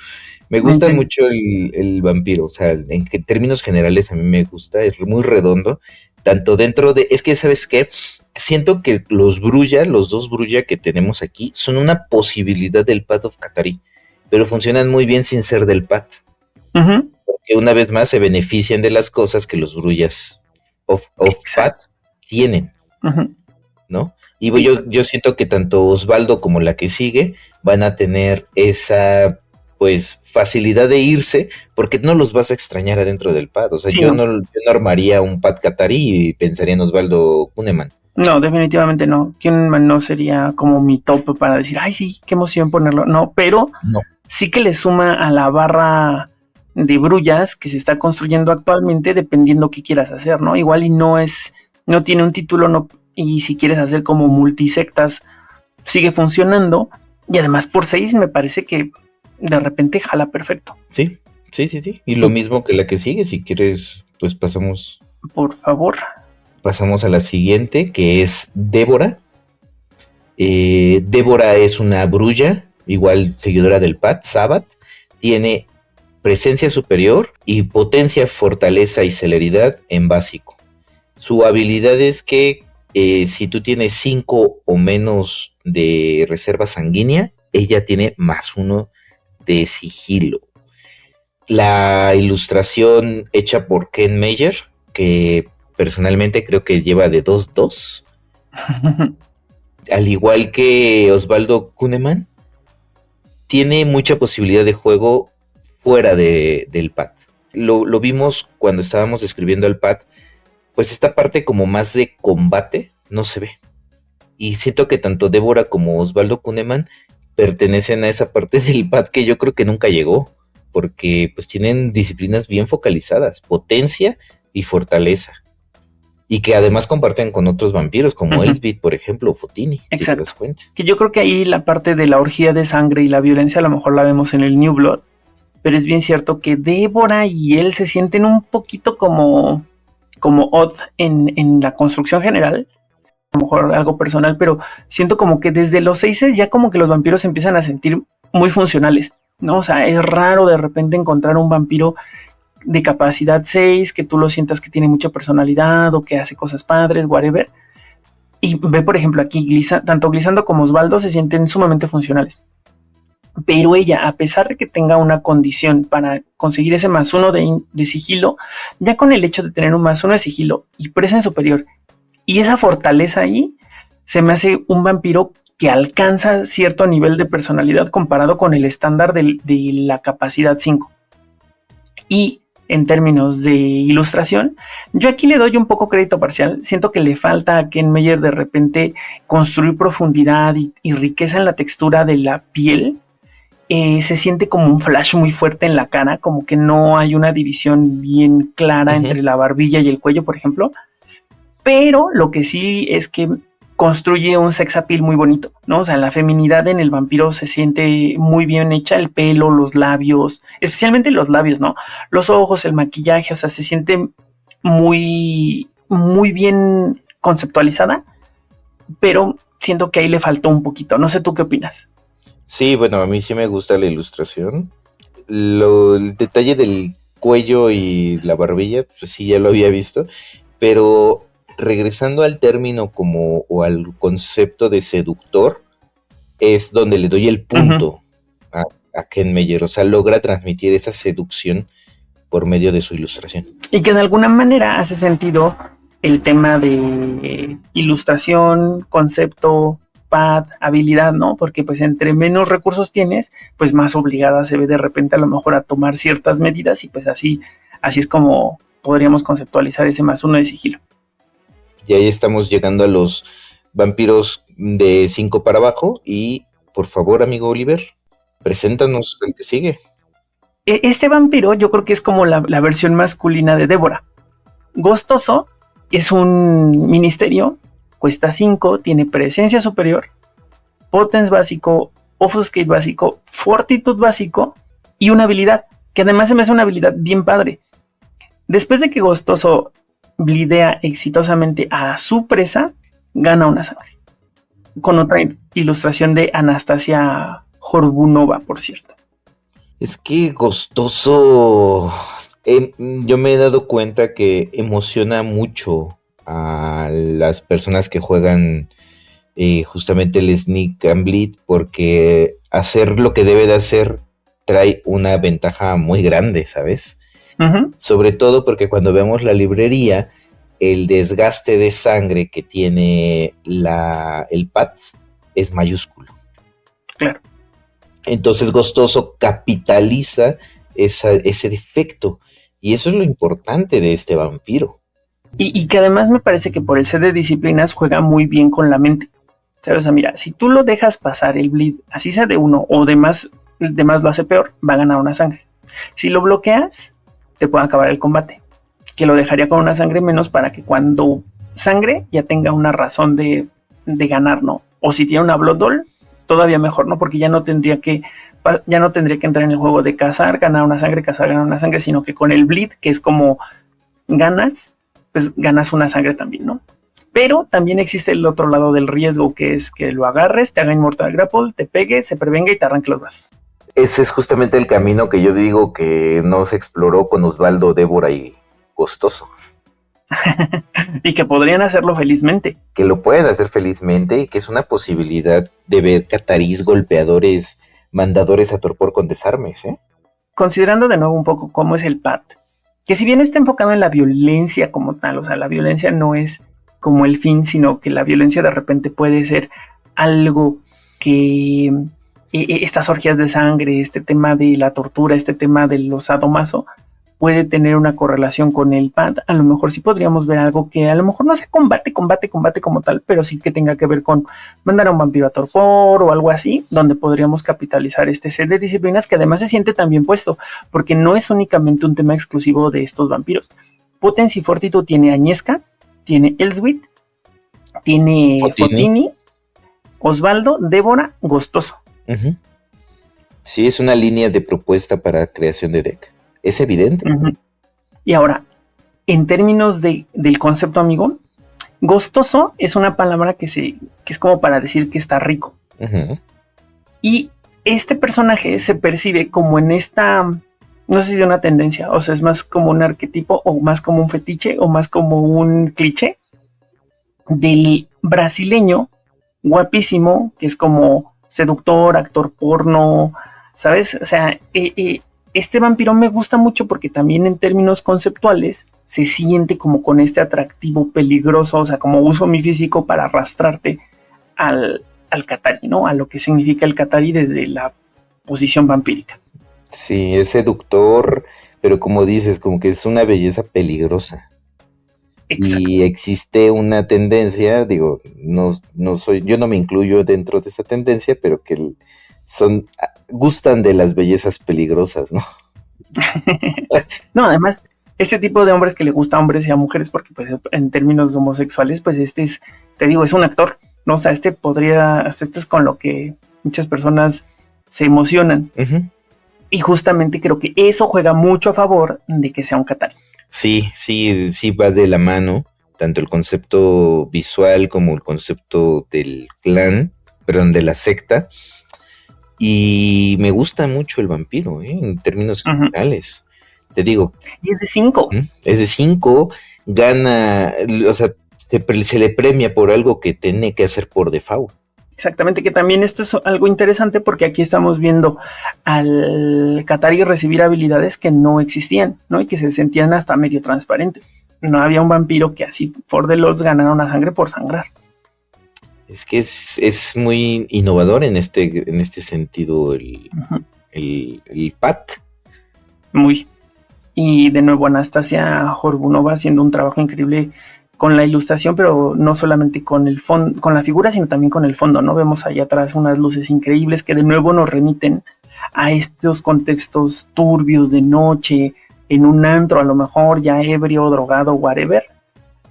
me gusta mucho el vampiro, o sea, en términos generales a mí me gusta, es muy redondo, tanto dentro de, es que, ¿sabes qué? Siento que los dos Brulla que tenemos aquí, son una posibilidad del Path of Katari, pero funcionan muy bien sin ser del Path. Uh-huh. Porque una vez más se benefician de las cosas que los Brullas of Path tienen, uh-huh, ¿no? Y sí, yo siento que tanto Osvaldo como la que sigue van a tener esa pues facilidad de irse, porque no los vas a extrañar adentro del pad. O sea, sí, yo no armaría un pad Katari y pensaría en Osvaldo Kunneman. No, definitivamente no. Kunneman no sería como mi top para decir, ay, sí, qué emoción ponerlo. No, pero no, sí que le suma a la barra de brullas que se está construyendo actualmente, dependiendo qué quieras hacer, ¿no? Igual y no tiene un título, no, y si quieres hacer como multisectas, sigue funcionando. Y además por 6 me parece que de repente jala perfecto. Sí. Y lo mismo que la que sigue, si quieres, pues pasamos. Por favor. Pasamos a la siguiente, que es Débora. Débora es una brulla, igual seguidora del Pat, Sabbath. Tiene presencia superior y potencia, fortaleza y celeridad en básico. Su habilidad es que si tú tienes 5 o menos de reserva sanguínea, ella tiene +1 de sigilo. La ilustración hecha por Ken Meyer, que personalmente creo que lleva de 2-2. Al igual que Osvaldo Kunneman, tiene mucha posibilidad de juego fuera del pad. Lo vimos cuando estábamos describiendo el pad, pues esta parte como más de combate no se ve. Y siento que tanto Débora como Osvaldo Kunneman pertenecen a esa parte del pad que yo creo que nunca llegó, porque pues tienen disciplinas bien focalizadas, potencia y fortaleza, y que además comparten con otros vampiros como Elsbeth, por ejemplo, o Fotini. Exacto. Si te das cuenta. Que yo creo que ahí la parte de la orgía de sangre y la violencia a lo mejor la vemos en el New Blood, pero es bien cierto que Débora y él se sienten un poquito como odd en la construcción general. A lo mejor algo personal, pero siento como que desde los 6 ya como que los vampiros se empiezan a sentir muy funcionales, ¿no? O sea, es raro de repente encontrar un vampiro de capacidad 6, que tú lo sientas que tiene mucha personalidad o que hace cosas padres, whatever. Y ve, por ejemplo, aquí tanto Glissando como Osvaldo se sienten sumamente funcionales. Pero ella, a pesar de que tenga una condición para conseguir ese +1 de sigilo, ya con el hecho de tener un +1 de sigilo y presa en superior y esa fortaleza ahí, se me hace un vampiro que alcanza cierto nivel de personalidad comparado con el estándar de la capacidad 5. Y en términos de ilustración, yo aquí le doy un poco crédito parcial. Siento que le falta a Ken Meyer de repente construir profundidad y riqueza en la textura de la piel. Se siente como un flash muy fuerte en la cara, como que no hay una división bien clara entre la barbilla y el cuello, por ejemplo. Pero lo que sí es que construye un sex appeal muy bonito, ¿no? O sea, la feminidad en el vampiro se siente muy bien hecha, el pelo, los labios, especialmente los labios, ¿no? Los ojos, el maquillaje, o sea, se siente muy, muy bien conceptualizada, pero siento que ahí le faltó un poquito. No sé tú qué opinas. Sí, bueno, a mí sí me gusta la ilustración. El detalle del cuello y la barbilla, pues sí, ya lo había visto, pero regresando al término o al concepto de seductor, es donde le doy el punto a Ken Meyer. O sea, logra transmitir esa seducción por medio de su ilustración. Y que de alguna manera hace sentido el tema de ilustración, concepto, pad, habilidad, ¿no? Porque pues entre menos recursos tienes, pues más obligada se ve de repente a lo mejor a tomar ciertas medidas y pues así es como podríamos conceptualizar ese +1 de sigilo. Y ahí estamos llegando a los vampiros de 5 para abajo. Y por favor, amigo Oliver, preséntanos el que sigue. Este vampiro yo creo que es como la versión masculina de Débora. Gostoso es un ministerio, cuesta 5, tiene presencia superior, potence básico, offuscate básico, fortitud básico y una habilidad, que además se me hace una habilidad bien padre. Después de que Gostoso blidea exitosamente a su presa, gana una sangre. Con otra ilustración de Anastasia Horbunova, por cierto. Es que Gostoso, yo me he dado cuenta que emociona mucho a las personas que juegan justamente el Sneak and Bleed, porque hacer lo que debe de hacer trae una ventaja muy grande, ¿sabes? Sobre todo porque cuando vemos la librería, el desgaste de sangre que tiene el pad es mayúsculo. Claro. Entonces Gostoso capitaliza ese defecto, y eso es lo importante de este vampiro. Y que además me parece que por el set de disciplinas juega muy bien con la mente. ¿Sabes? O sea, mira, si tú lo dejas pasar el bleed, así sea de 1 o de más lo hace peor, va a ganar una sangre. Si lo bloqueas, te puede acabar el combate, que lo dejaría con una sangre menos para que cuando sangre ya tenga una razón de ganar, ¿no? O si tiene una Blood Doll, todavía mejor, ¿no? Porque ya no tendría que entrar en el juego de cazar, ganar una sangre, cazar, ganar una sangre, sino que con el bleed, que es como ganas, pues ganas una sangre también, ¿no? Pero también existe el otro lado del riesgo, que es que lo agarres, te haga Immortal Grapple, te pegue, se prevenga y te arranque los brazos. Ese es justamente el camino que yo digo que no se exploró con Osvaldo, Débora y Gostoso. Y que podrían hacerlo felizmente. Que lo pueden hacer felizmente y que es una posibilidad de ver catarís golpeadores, mandadores a torpor con desarmes, ¿eh? Considerando de nuevo un poco cómo es el pad, que si bien está enfocado en la violencia como tal, o sea, la violencia no es como el fin, sino que la violencia de repente puede ser algo que estas orgías de sangre, este tema de la tortura, este tema del sadomaso, puede tener una correlación con el pad. A lo mejor sí podríamos ver algo que a lo mejor no sea combate como tal, pero sí que tenga que ver con mandar a un vampiro a torpor o algo así, donde podríamos capitalizar este set de disciplinas que además se siente tan bien puesto, porque no es únicamente un tema exclusivo de estos vampiros. Potence y Fortitude tiene Agnieszka, tiene Elswit, tiene Fotini, Osvaldo, Débora, Gostoso. Uh-huh. Sí, es una línea de propuesta para creación de deck. Es evidente. Uh-huh. Y ahora, en términos del concepto, amigo, gostoso es una palabra que es como para decir que está rico. Uh-huh. Y este personaje se percibe como en esta, no sé si es una tendencia, o sea, es más como un arquetipo, o más como un fetiche, o más como un cliché del brasileño guapísimo, que es como seductor, actor porno, ¿sabes? O sea, este vampiro me gusta mucho porque también en términos conceptuales se siente como con este atractivo peligroso, o sea, como uso mi físico para arrastrarte al Qatari, ¿no? A lo que significa el Qatari desde la posición vampírica. Sí, es seductor, pero como dices, como que es una belleza peligrosa. Exacto. Y existe una tendencia, digo, yo no me incluyo dentro de esa tendencia, pero que gustan de las bellezas peligrosas, ¿no? No, además, este tipo de hombres que le gusta a hombres y a mujeres, porque pues en términos homosexuales, pues te digo, es un actor, ¿no? O sea, esto es con lo que muchas personas se emocionan. Uh-huh. Y justamente creo que eso juega mucho a favor de que sea un Qatari. Sí va de la mano, tanto el concepto visual como el concepto del clan, perdón, de la secta. Y me gusta mucho el vampiro, en términos generales. Te digo. Y es de 5. Es de 5, gana, o sea, se le premia por algo que tiene que hacer por default. Exactamente, que también esto es algo interesante porque aquí estamos viendo al Qatari recibir habilidades que no existían, ¿no? Y que se sentían hasta medio transparentes. No había un vampiro que así, for the Lords, ganara una sangre por sangrar. Es que es muy innovador en este sentido el Pat. Muy. Y de nuevo Anastasia Horbunova haciendo un trabajo increíble con la ilustración, pero no solamente con el fondo, con la figura, sino también con el fondo, ¿no? Vemos allá atrás unas luces increíbles que de nuevo nos remiten a estos contextos turbios de noche, en un antro, a lo mejor ya ebrio, drogado, whatever.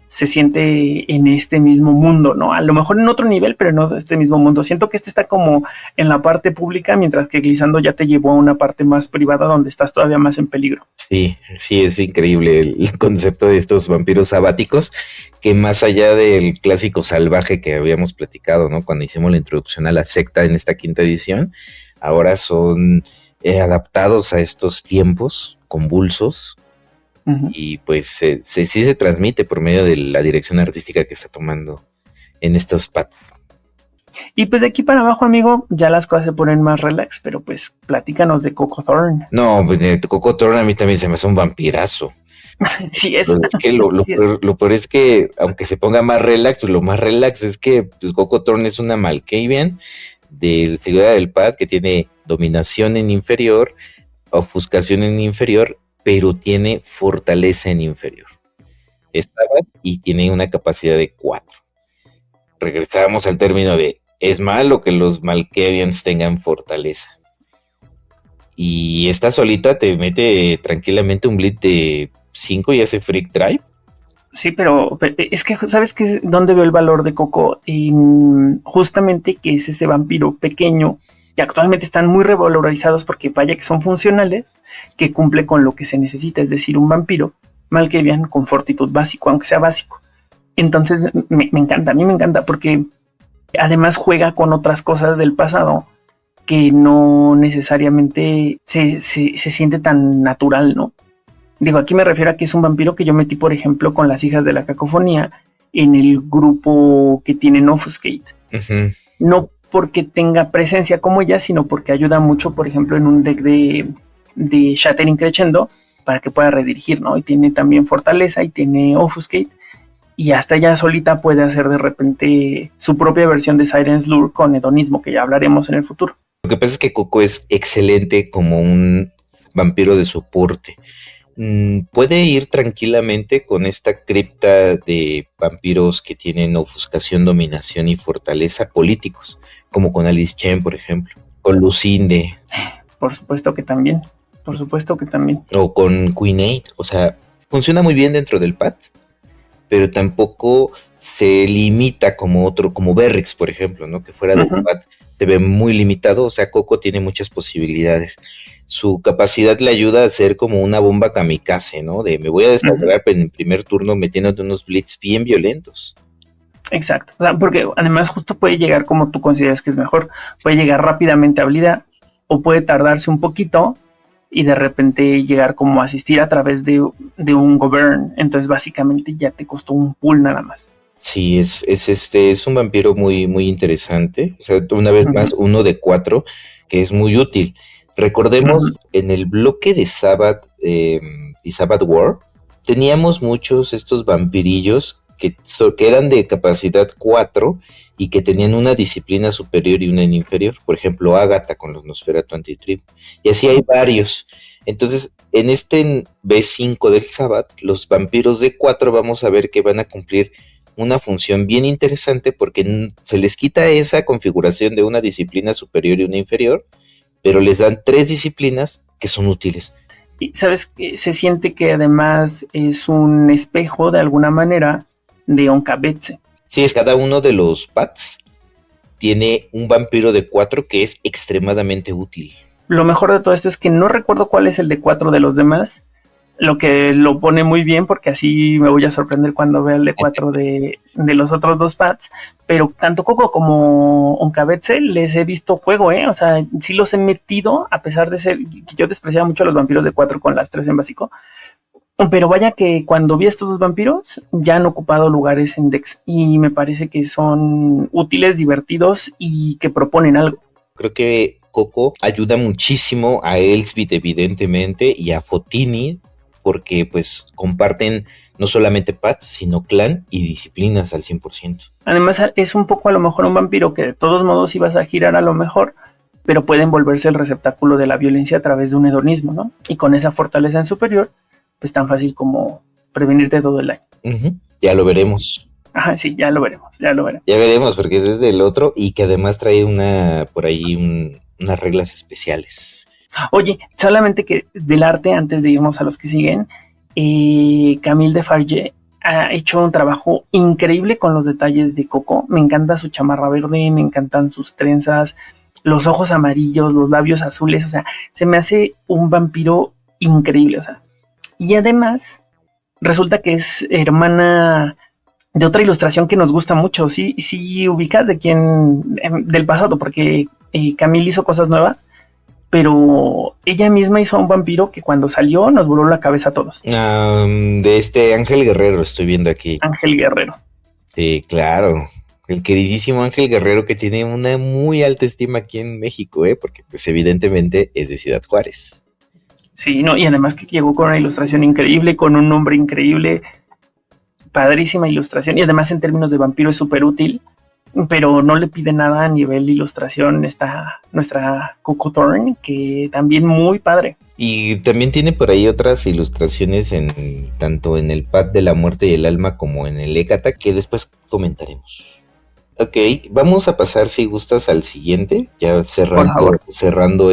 Se siente en este mismo mundo, ¿no? A lo mejor en otro nivel, pero no este mismo mundo. Siento que está como en la parte pública, mientras que Glissando ya te llevó a una parte más privada donde estás todavía más en peligro. Sí, es increíble el concepto de estos vampiros sabáticos, que más allá del clásico salvaje que habíamos platicado, ¿no? Cuando hicimos la introducción a la secta en esta 5ª edición, ahora son adaptados a estos tiempos convulsos. Y pues sí se transmite por medio de la dirección artística que está tomando en estos pads. Y pues de aquí para abajo, amigo, ya las cosas se ponen más relax, pero pues platícanos de Coco Thorn. No, pues de Coco Thorn a mí también se me hace un vampirazo. Sí es. Pero es que lo peor es que, aunque se ponga más relax, pues lo más relax es que pues, Coco Thorn es una Malkavian de figura del pad que tiene dominación en inferior, ofuscación en inferior, pero tiene fortaleza en inferior. Y tiene una capacidad de 4. Regresábamos al término de, es malo que los Malkavians tengan fortaleza. Y esta solita te mete tranquilamente un bleed de 5 y hace Freak Drive. Sí, pero es que, ¿sabes qué? ¿Dónde veo el valor de Coco? Justamente que es ese vampiro pequeño, que actualmente están muy revalorizados porque vaya que son funcionales, que cumple con lo que se necesita, es decir, un vampiro Malkavian con fortitud básico, aunque sea básico. Entonces me encanta, a mí me encanta porque además juega con otras cosas del pasado que no necesariamente se siente tan natural, ¿no? Digo, aquí me refiero a que es un vampiro que yo metí, por ejemplo, con las hijas de la cacofonía en el grupo que tienen Offuscate. Uh-huh. No porque tenga presencia como ella, sino porque ayuda mucho, por ejemplo, en un deck de Shattering Crescendo para que pueda redirigir, ¿no? Y tiene también fortaleza y tiene Offuscate. Y hasta ella solita puede hacer de repente su propia versión de Siren's Lure con hedonismo, que ya hablaremos en el futuro. Lo que pasa es que Coco es excelente como un vampiro de soporte. Puede ir tranquilamente con esta cripta de vampiros que tienen ofuscación, dominación y fortaleza políticos, como con Alice Chen, por ejemplo, con Lucinde. Por supuesto que también, O con Queen 8, o sea, funciona muy bien dentro del pad, pero tampoco se limita como Berrix, por ejemplo, ¿no? Que fuera del pad se ve muy limitado, o sea, Coco tiene muchas posibilidades. Su capacidad le ayuda a ser como una bomba kamikaze, ¿no? De me voy a descargar en el primer turno metiéndote unos blitz bien violentos. Exacto, o sea, porque además justo puede llegar como tú consideras que es mejor, puede llegar rápidamente a habilidad o puede tardarse un poquito y de repente llegar como a asistir a través de un govern, entonces básicamente ya te costó un pull nada más. Sí, es un vampiro muy, muy interesante, o sea, una vez más, 1 de 4, que es muy útil. Recordemos, en el bloque de Sabbath y Sabbath War, teníamos muchos estos vampirillos que eran de capacidad 4 y que tenían una disciplina superior y una inferior. Por ejemplo, Agatha con los Nosferatu Antitrip. Y así hay varios. Entonces, en este B5 del Sabbath, los vampiros D4 vamos a ver que van a cumplir una función bien interesante porque se les quita esa configuración de una disciplina superior y una inferior, pero les dan 3 disciplinas que son útiles. Y sabes que se siente que además es un espejo de alguna manera de Onkabetse. Sí, es cada uno de los pads tiene un vampiro de 4 que es extremadamente útil. Lo mejor de todo esto es que no recuerdo cuál es el de 4 de los demás, lo que lo pone muy bien porque así me voy a sorprender cuando vea el de 4 de los otros 2 pads, pero tanto Coco como Onkabetse les he visto juego, o sea, sí los he metido a pesar de ser, que yo despreciaba mucho a los vampiros de 4 con las 3 en básico, pero vaya que cuando vi estos 2 vampiros ya han ocupado lugares en Dex y me parece que son útiles, divertidos y que proponen algo. Creo que Coco ayuda muchísimo a Elsbeth evidentemente y a Fotini porque pues comparten no solamente pads sino clan y disciplinas al 100%. Además es un poco a lo mejor un vampiro que de todos modos ibas a girar a lo mejor, pero pueden volverse el receptáculo de la violencia a través de un hedonismo, ¿no? Y con esa fortaleza en superior, pues tan fácil como prevenirte todo el año. Ya lo veremos. Ajá, sí, ya lo veremos. Ya veremos, porque ese es del otro y que además trae unas reglas especiales. Oye, solamente que del arte, antes de irnos a los que siguen, Camille Defarge ha hecho un trabajo increíble con los detalles de Coco. Me encanta su chamarra verde, me encantan sus trenzas, los ojos amarillos, los labios azules, o sea, se me hace un vampiro increíble, o sea. Y además, resulta que es hermana de otra ilustración que nos gusta mucho. Sí ubicas de quién, del pasado, porque Camille hizo cosas nuevas, pero ella misma hizo a un vampiro que cuando salió nos voló la cabeza a todos. De Ángel Guerrero estoy viendo aquí. Ángel Guerrero. Sí, claro. El queridísimo Ángel Guerrero que tiene una muy alta estima aquí en México, porque pues evidentemente es de Ciudad Juárez. Sí, no, y además que llegó con una ilustración increíble, con un nombre increíble, padrísima ilustración, y además en términos de vampiro es súper útil, pero no le pide nada a nivel de ilustración nuestra Coco Thorne, que también muy padre. Y también tiene por ahí otras ilustraciones tanto en el pad de la muerte y el alma como en el Hécata, que después comentaremos. Ok, vamos a pasar si gustas al siguiente, ya cerrando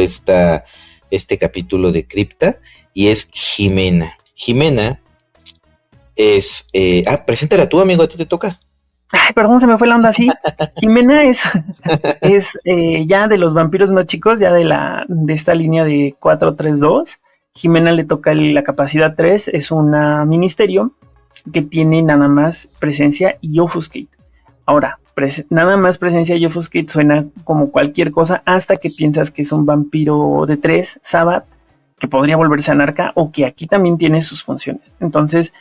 este capítulo de Cripta, y es Jimena. Jimena es... preséntala tú, amigo, a ti te toca. Ay, perdón, se me fue la onda así. Jimena es ya de los vampiros más chicos, ya de esta línea de 4-3-2. Jimena le toca la capacidad 3, es una ministerio que tiene nada más presencia y offuscate. Ahora, nada más presencia y offuscate suena como cualquier cosa hasta que piensas que es un vampiro de 3, Sabbath, que podría volverse anarca o que aquí también tiene sus funciones. Entonces,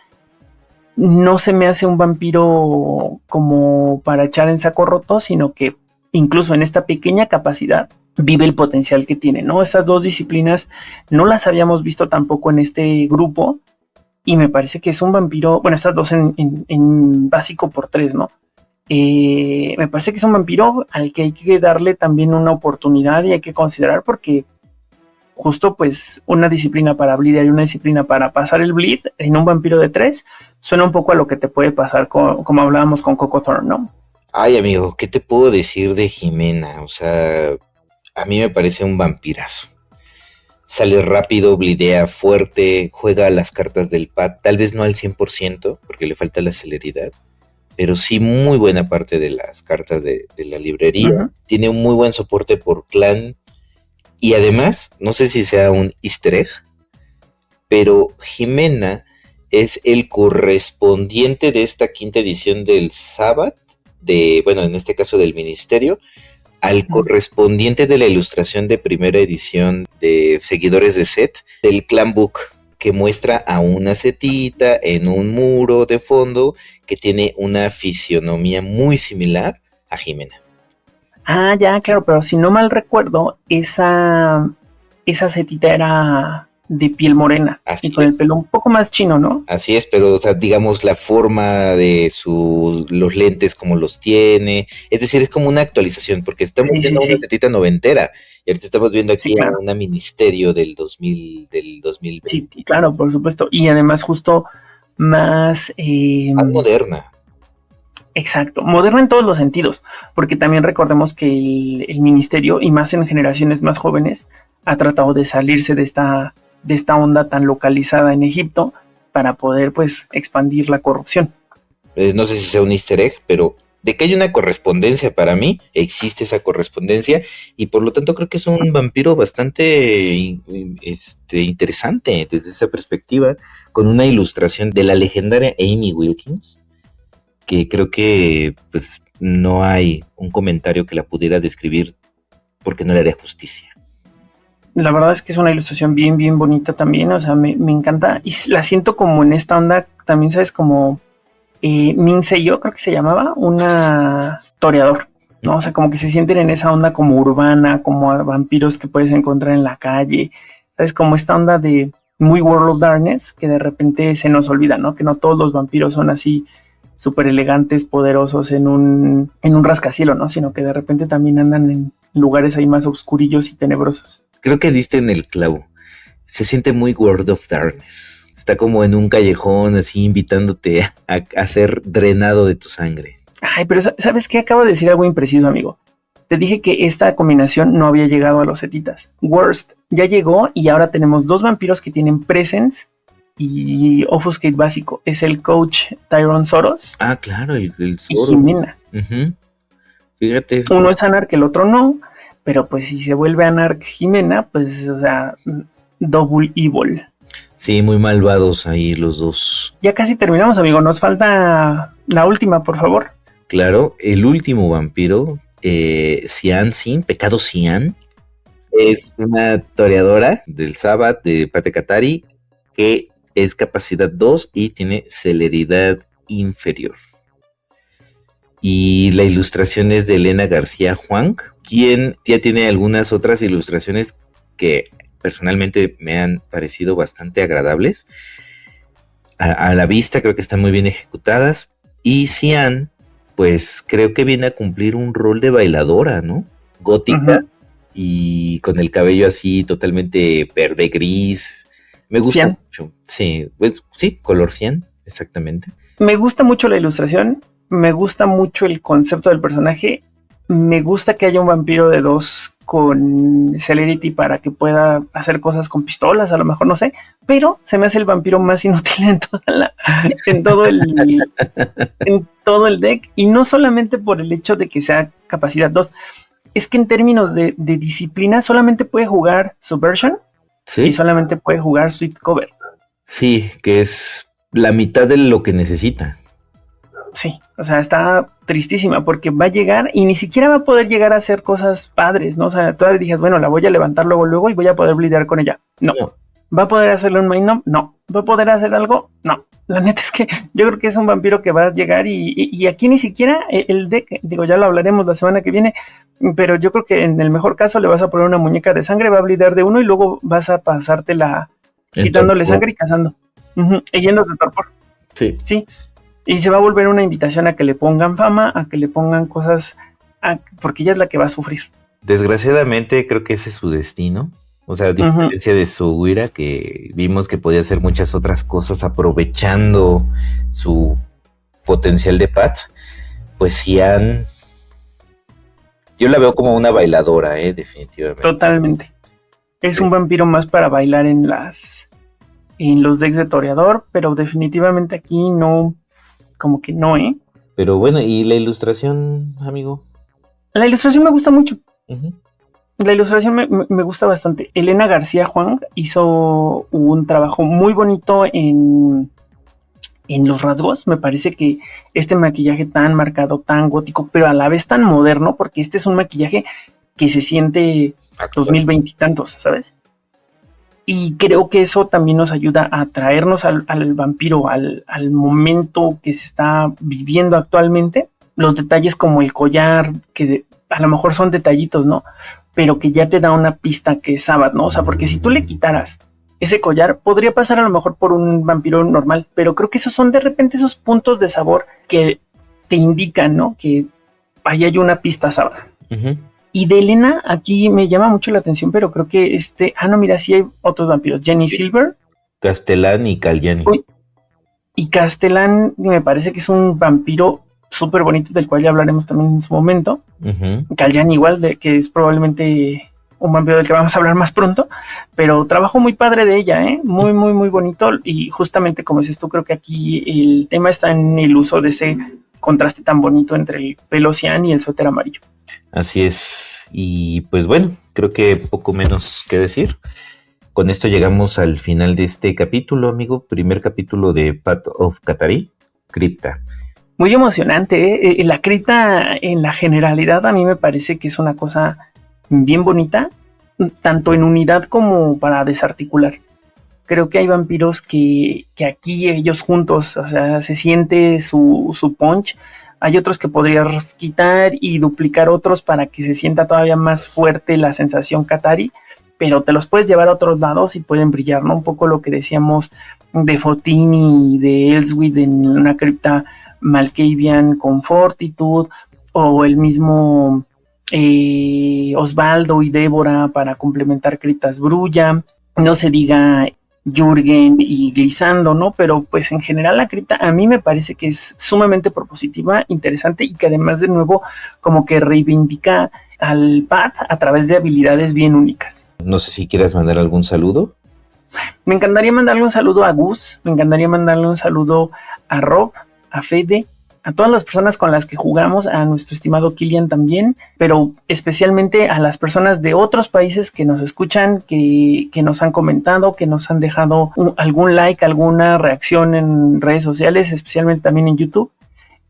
no se me hace un vampiro como para echar en saco roto, sino que incluso en esta pequeña capacidad vive el potencial que tiene, ¿no? Estas 2 disciplinas no las habíamos visto tampoco en este grupo y me parece que es un vampiro, bueno, estas 2 en básico por 3, ¿no? Me parece que es un vampiro al que hay que darle también una oportunidad y hay que considerar porque justo pues una disciplina para bleed y una disciplina para pasar el bleed en un vampiro de 3 suena un poco a lo que te puede pasar como hablábamos con Coco Thorne, ¿no? Ay, amigo, ¿qué te puedo decir de Jimena? O sea, a mí me parece un vampirazo. Sale rápido, blidea fuerte, juega las cartas del pad, tal vez no al 100% porque le falta la celeridad, pero sí muy buena parte de las cartas de la librería. Uh-huh. Tiene un muy buen soporte por clan y además, no sé si sea un easter egg, pero Jimena es el correspondiente de esta 5ª edición del Sabbath, en este caso del Ministerio, al correspondiente de la ilustración de primera edición de Seguidores de Set, del Clan Book, que muestra a una setita en un muro de fondo que tiene una fisionomía muy similar a Jimena. Ah, ya, claro, pero si no mal recuerdo, esa setita era de piel morena. Así y con es. el pelo un poco más chino, ¿no? Así es, pero o sea, digamos la forma de los lentes como los tiene, es decir, es como una actualización, porque estamos Sí, sí, viendo una sí. setita noventera, y ahorita estamos viendo aquí Sí, claro. a una ministerio del 2000, del Sí, 2020, claro, por supuesto. Y además justo más, más moderna. exacto, moderna en todos los sentidos, porque también recordemos que el ministerio, y más en generaciones más jóvenes, ha tratado de salirse de esta onda tan localizada en Egipto para poder pues expandir la corrupción. No sé si sea un easter egg, pero de que hay una correspondencia para mí, existe esa correspondencia, y por lo tanto creo que es un vampiro bastante interesante desde esa perspectiva, con una ilustración de la legendaria Amy Wilkins, que creo que pues no hay un comentario que la pudiera describir porque no le haría justicia. La verdad es que es una ilustración bien, bien bonita también, o sea, me encanta y la siento como en esta onda, también sabes, como Min Seiyo, creo que se llamaba, una toreador, ¿no? O sea, como que se sienten en esa onda como urbana, como a vampiros que puedes encontrar en la calle, ¿sabes? Como esta onda de muy World of Darkness, que de repente se nos olvida, ¿no? Que no todos los vampiros son así súper elegantes, poderosos en un rascacielos, ¿no? Sino que de repente también andan en lugares ahí más oscurillos y tenebrosos. Creo que diste en el clavo. Se siente muy World of Darkness. Está como en un callejón así invitándote a ser drenado de tu sangre. Ay, pero ¿sabes qué? Acabo de decir algo impreciso, amigo. Te dije que esta combinación no había llegado a los Zetitas. Worst ya llegó y ahora tenemos dos vampiros que tienen Presence y Offuscate básico. Es el coach Tyrone Soros. Ah, claro, el y Zoro. Jimena. Fíjate. Uno es Anark, el otro no. Pero pues si se vuelve Anark Jimena, pues, o sea, double evil. Sí, muy malvados ahí los dos. Ya casi terminamos, amigo. Nos falta la última, por favor. Claro, el último vampiro, Cian Sin, Pecado Cian, es una toreadora del Sabbath de Pate Katari que es capacidad 2 y tiene celeridad inferior. Y la ilustración es de Elena García Huang, quien ya tiene algunas otras ilustraciones que personalmente me han parecido bastante agradables. A la vista creo que están muy bien ejecutadas. Y Cian, pues creo que viene a cumplir un rol de bailadora, ¿no? Gótica. Y con el cabello así totalmente verde gris. Me gusta Cian. mucho. Sí, pues, sí, color cian, exactamente. Me gusta mucho la ilustración, me gusta mucho el concepto del personaje, me gusta que haya un vampiro de 2 con celerity para que pueda hacer cosas con pistolas, a lo mejor, no sé, pero se me hace el vampiro más inútil en todo el deck, y no solamente por el hecho de que sea capacidad 2, es que en términos de disciplina solamente puede jugar Subversion. Sí. Y solamente puede jugar Swift Cover. Sí, que es la mitad de lo que necesita. Sí, o sea, está tristísima porque va a llegar y ni siquiera va a poder llegar a hacer cosas padres, ¿no? O sea, todavía dijas, bueno, la voy a levantar luego y voy a poder blidear con ella. No. ¿Va a poder hacerle un mind-up? No. ¿Va a poder hacer algo? No. La neta es que yo creo que es un vampiro que va a llegar y aquí ni siquiera el deck, digo, ya lo hablaremos la semana que viene, pero yo creo que en el mejor caso le vas a poner una muñeca de sangre, va a blidear de uno y luego vas a pasártela quitándole sangre y cazando. Y yendo de torpor. Sí. Y se va a volver una invitación a que le pongan fama, a que le pongan cosas, porque ella es la que va a sufrir. Desgraciadamente creo que ese es su destino. O sea, a diferencia de Sugira, que vimos que podía hacer muchas otras cosas aprovechando su potencial de Pats, pues Cian, yo la veo como una bailadora, definitivamente. Totalmente. Es un vampiro más para bailar en los decks de toreador, pero definitivamente aquí no, como que no, Pero bueno, ¿y la ilustración, amigo? La ilustración me gusta mucho. La ilustración me gusta bastante. Elena García Huang hizo un trabajo muy bonito en los rasgos. Me parece que este maquillaje tan marcado, tan gótico, pero a la vez tan moderno, porque este es un maquillaje que se siente 2020 y tantos, ¿sabes? Y creo que eso también nos ayuda a traernos al vampiro, al momento que se está viviendo actualmente. Los detalles como el collar, que a lo mejor son detallitos, ¿no? Pero que ya te da una pista que es Sabbath, ¿no? O sea, porque si tú le quitaras ese collar, podría pasar a lo mejor por un vampiro normal, pero creo que esos son de repente esos puntos de sabor que te indican, ¿no? Que ahí hay una pista sabor. Ujú. Y de Elena, aquí me llama mucho la atención, pero creo que no, mira, sí hay otros vampiros. Jenny Silver. Castellán y Galliani. Uy, y Castellán me parece que es un vampiro súper bonito, del cual ya hablaremos también en su momento. Ujú. Galliani igual, que es probablemente un vampiro del que vamos a hablar más pronto, pero trabajo muy padre de ella, muy, muy, muy bonito. Y justamente como dices tú, creo que aquí el tema está en el uso de ese contraste tan bonito entre el pelo cian y el suéter amarillo. Así es. Y pues bueno, creo que poco menos que decir. Con esto llegamos al final de este capítulo, amigo. Primer capítulo de Path of Katari, Cripta. Muy emocionante, La cripta en la generalidad a mí me parece que es una cosa bien bonita, tanto en unidad como para desarticular. Creo que hay vampiros que aquí ellos juntos, o sea, se siente su punch. Hay otros que podrías quitar y duplicar otros para que se sienta todavía más fuerte la sensación Katari, pero te los puedes llevar a otros lados y pueden brillar, ¿no? Un poco lo que decíamos de Fotini y de Elswith en una cripta Malkavian con Fortitude, o el mismo Osvaldo y Débora para complementar criptas Brulla, no se diga Jürgen y Glissando, ¿no? Pero pues en general la cripta a mí me parece que es sumamente propositiva, interesante, y que además de nuevo como que reivindica al Path a través de habilidades bien únicas. No sé si quieras mandar algún saludo. Me encantaría mandarle un saludo a Gus, me encantaría mandarle un saludo a Rob, a Fede, a todas las personas con las que jugamos, a nuestro estimado Kilian también, pero especialmente a las personas de otros países que nos escuchan, que nos han comentado, que nos han dejado algún like, alguna reacción en redes sociales, especialmente también en YouTube.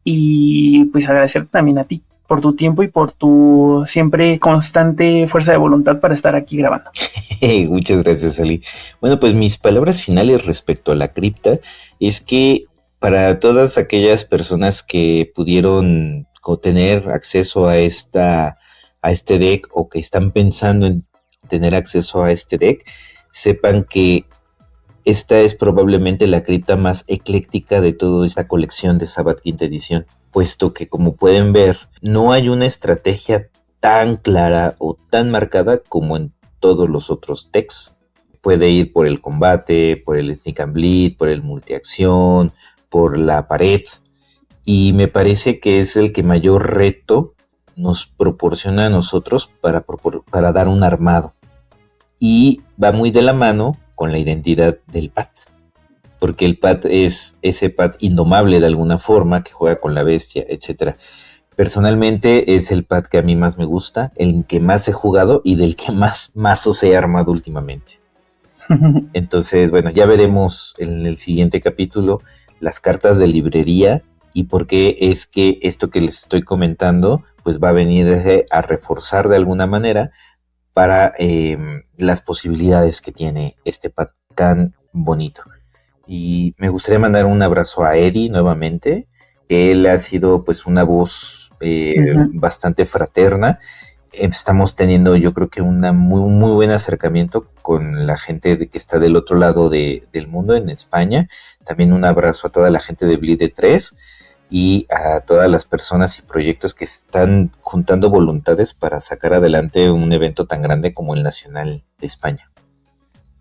Y pues agradecerte también a ti por tu tiempo y por tu siempre constante fuerza de voluntad para estar aquí grabando. Muchas gracias, Ali. Bueno, pues mis palabras finales respecto a la cripta es que para todas aquellas personas que pudieron tener acceso a este deck, o que están pensando en tener acceso a este deck, sepan que esta es probablemente la cripta más ecléctica de toda esta colección de Sabbath Quinta Edición, puesto que, como pueden ver, no hay una estrategia tan clara o tan marcada como en todos los otros decks. Puede ir por el combate, por el sneak and bleed, por el multiacción, por la pared, y me parece que es el que mayor reto nos proporciona a nosotros para dar un armado, y va muy de la mano con la identidad del Path, porque el Path es ese Path indomable de alguna forma, que juega con la bestia, etc. Personalmente es el Path que a mí más me gusta, el que más he jugado y del que más mazos he armado últimamente. Entonces, bueno, ya veremos en el siguiente capítulo las cartas de librería y por qué es que esto que les estoy comentando pues va a venir a reforzar de alguna manera para las posibilidades que tiene este pack tan bonito. Y me gustaría mandar un abrazo a Eddie nuevamente, que él ha sido pues una voz bastante fraterna. Estamos teniendo, yo creo que un muy buen acercamiento con la gente que está del otro lado del mundo, en España. También un abrazo a toda la gente de Bleed 3 y a todas las personas y proyectos que están juntando voluntades para sacar adelante un evento tan grande como el Nacional de España.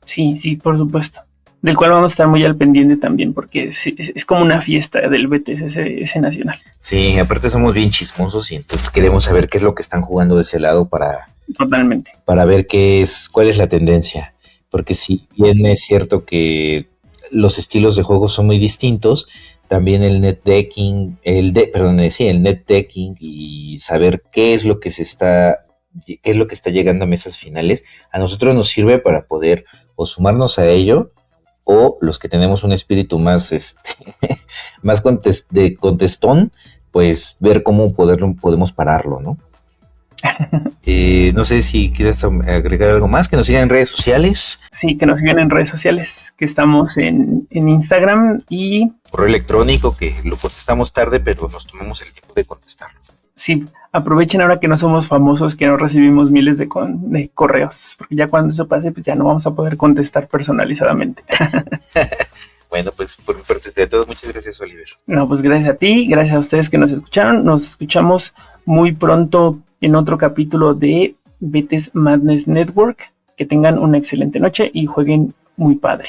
Sí, por supuesto. Del cual vamos a estar muy al pendiente también, porque es como una fiesta del Betis, ese nacional. Sí, aparte somos bien chismosos y entonces queremos saber qué es lo que están jugando de ese lado Totalmente. Para ver cuál es la tendencia. Porque si bien es cierto que los estilos de juego son muy distintos, también el net decking, el net decking y saber qué es lo que está llegando a mesas finales, a nosotros nos sirve para poder o sumarnos a ello, o los que tenemos un espíritu más más contestón, pues ver cómo podemos pararlo, ¿no? No sé si quieres agregar algo más, que nos sigan en redes sociales. Sí, que nos sigan en redes sociales, que estamos en Instagram y correo electrónico, que lo contestamos tarde, pero nos tomamos el tiempo de contestarlo. Sí, aprovechen ahora que no somos famosos, que no recibimos miles de correos, porque ya cuando eso pase, pues ya no vamos a poder contestar personalizadamente. Bueno, pues por mi parte de todo, muchas gracias, Oliver. No, pues gracias a ti, gracias a ustedes que nos escucharon. Nos escuchamos muy pronto en otro capítulo de Betes Madness Network. Que tengan una excelente noche y jueguen muy padre.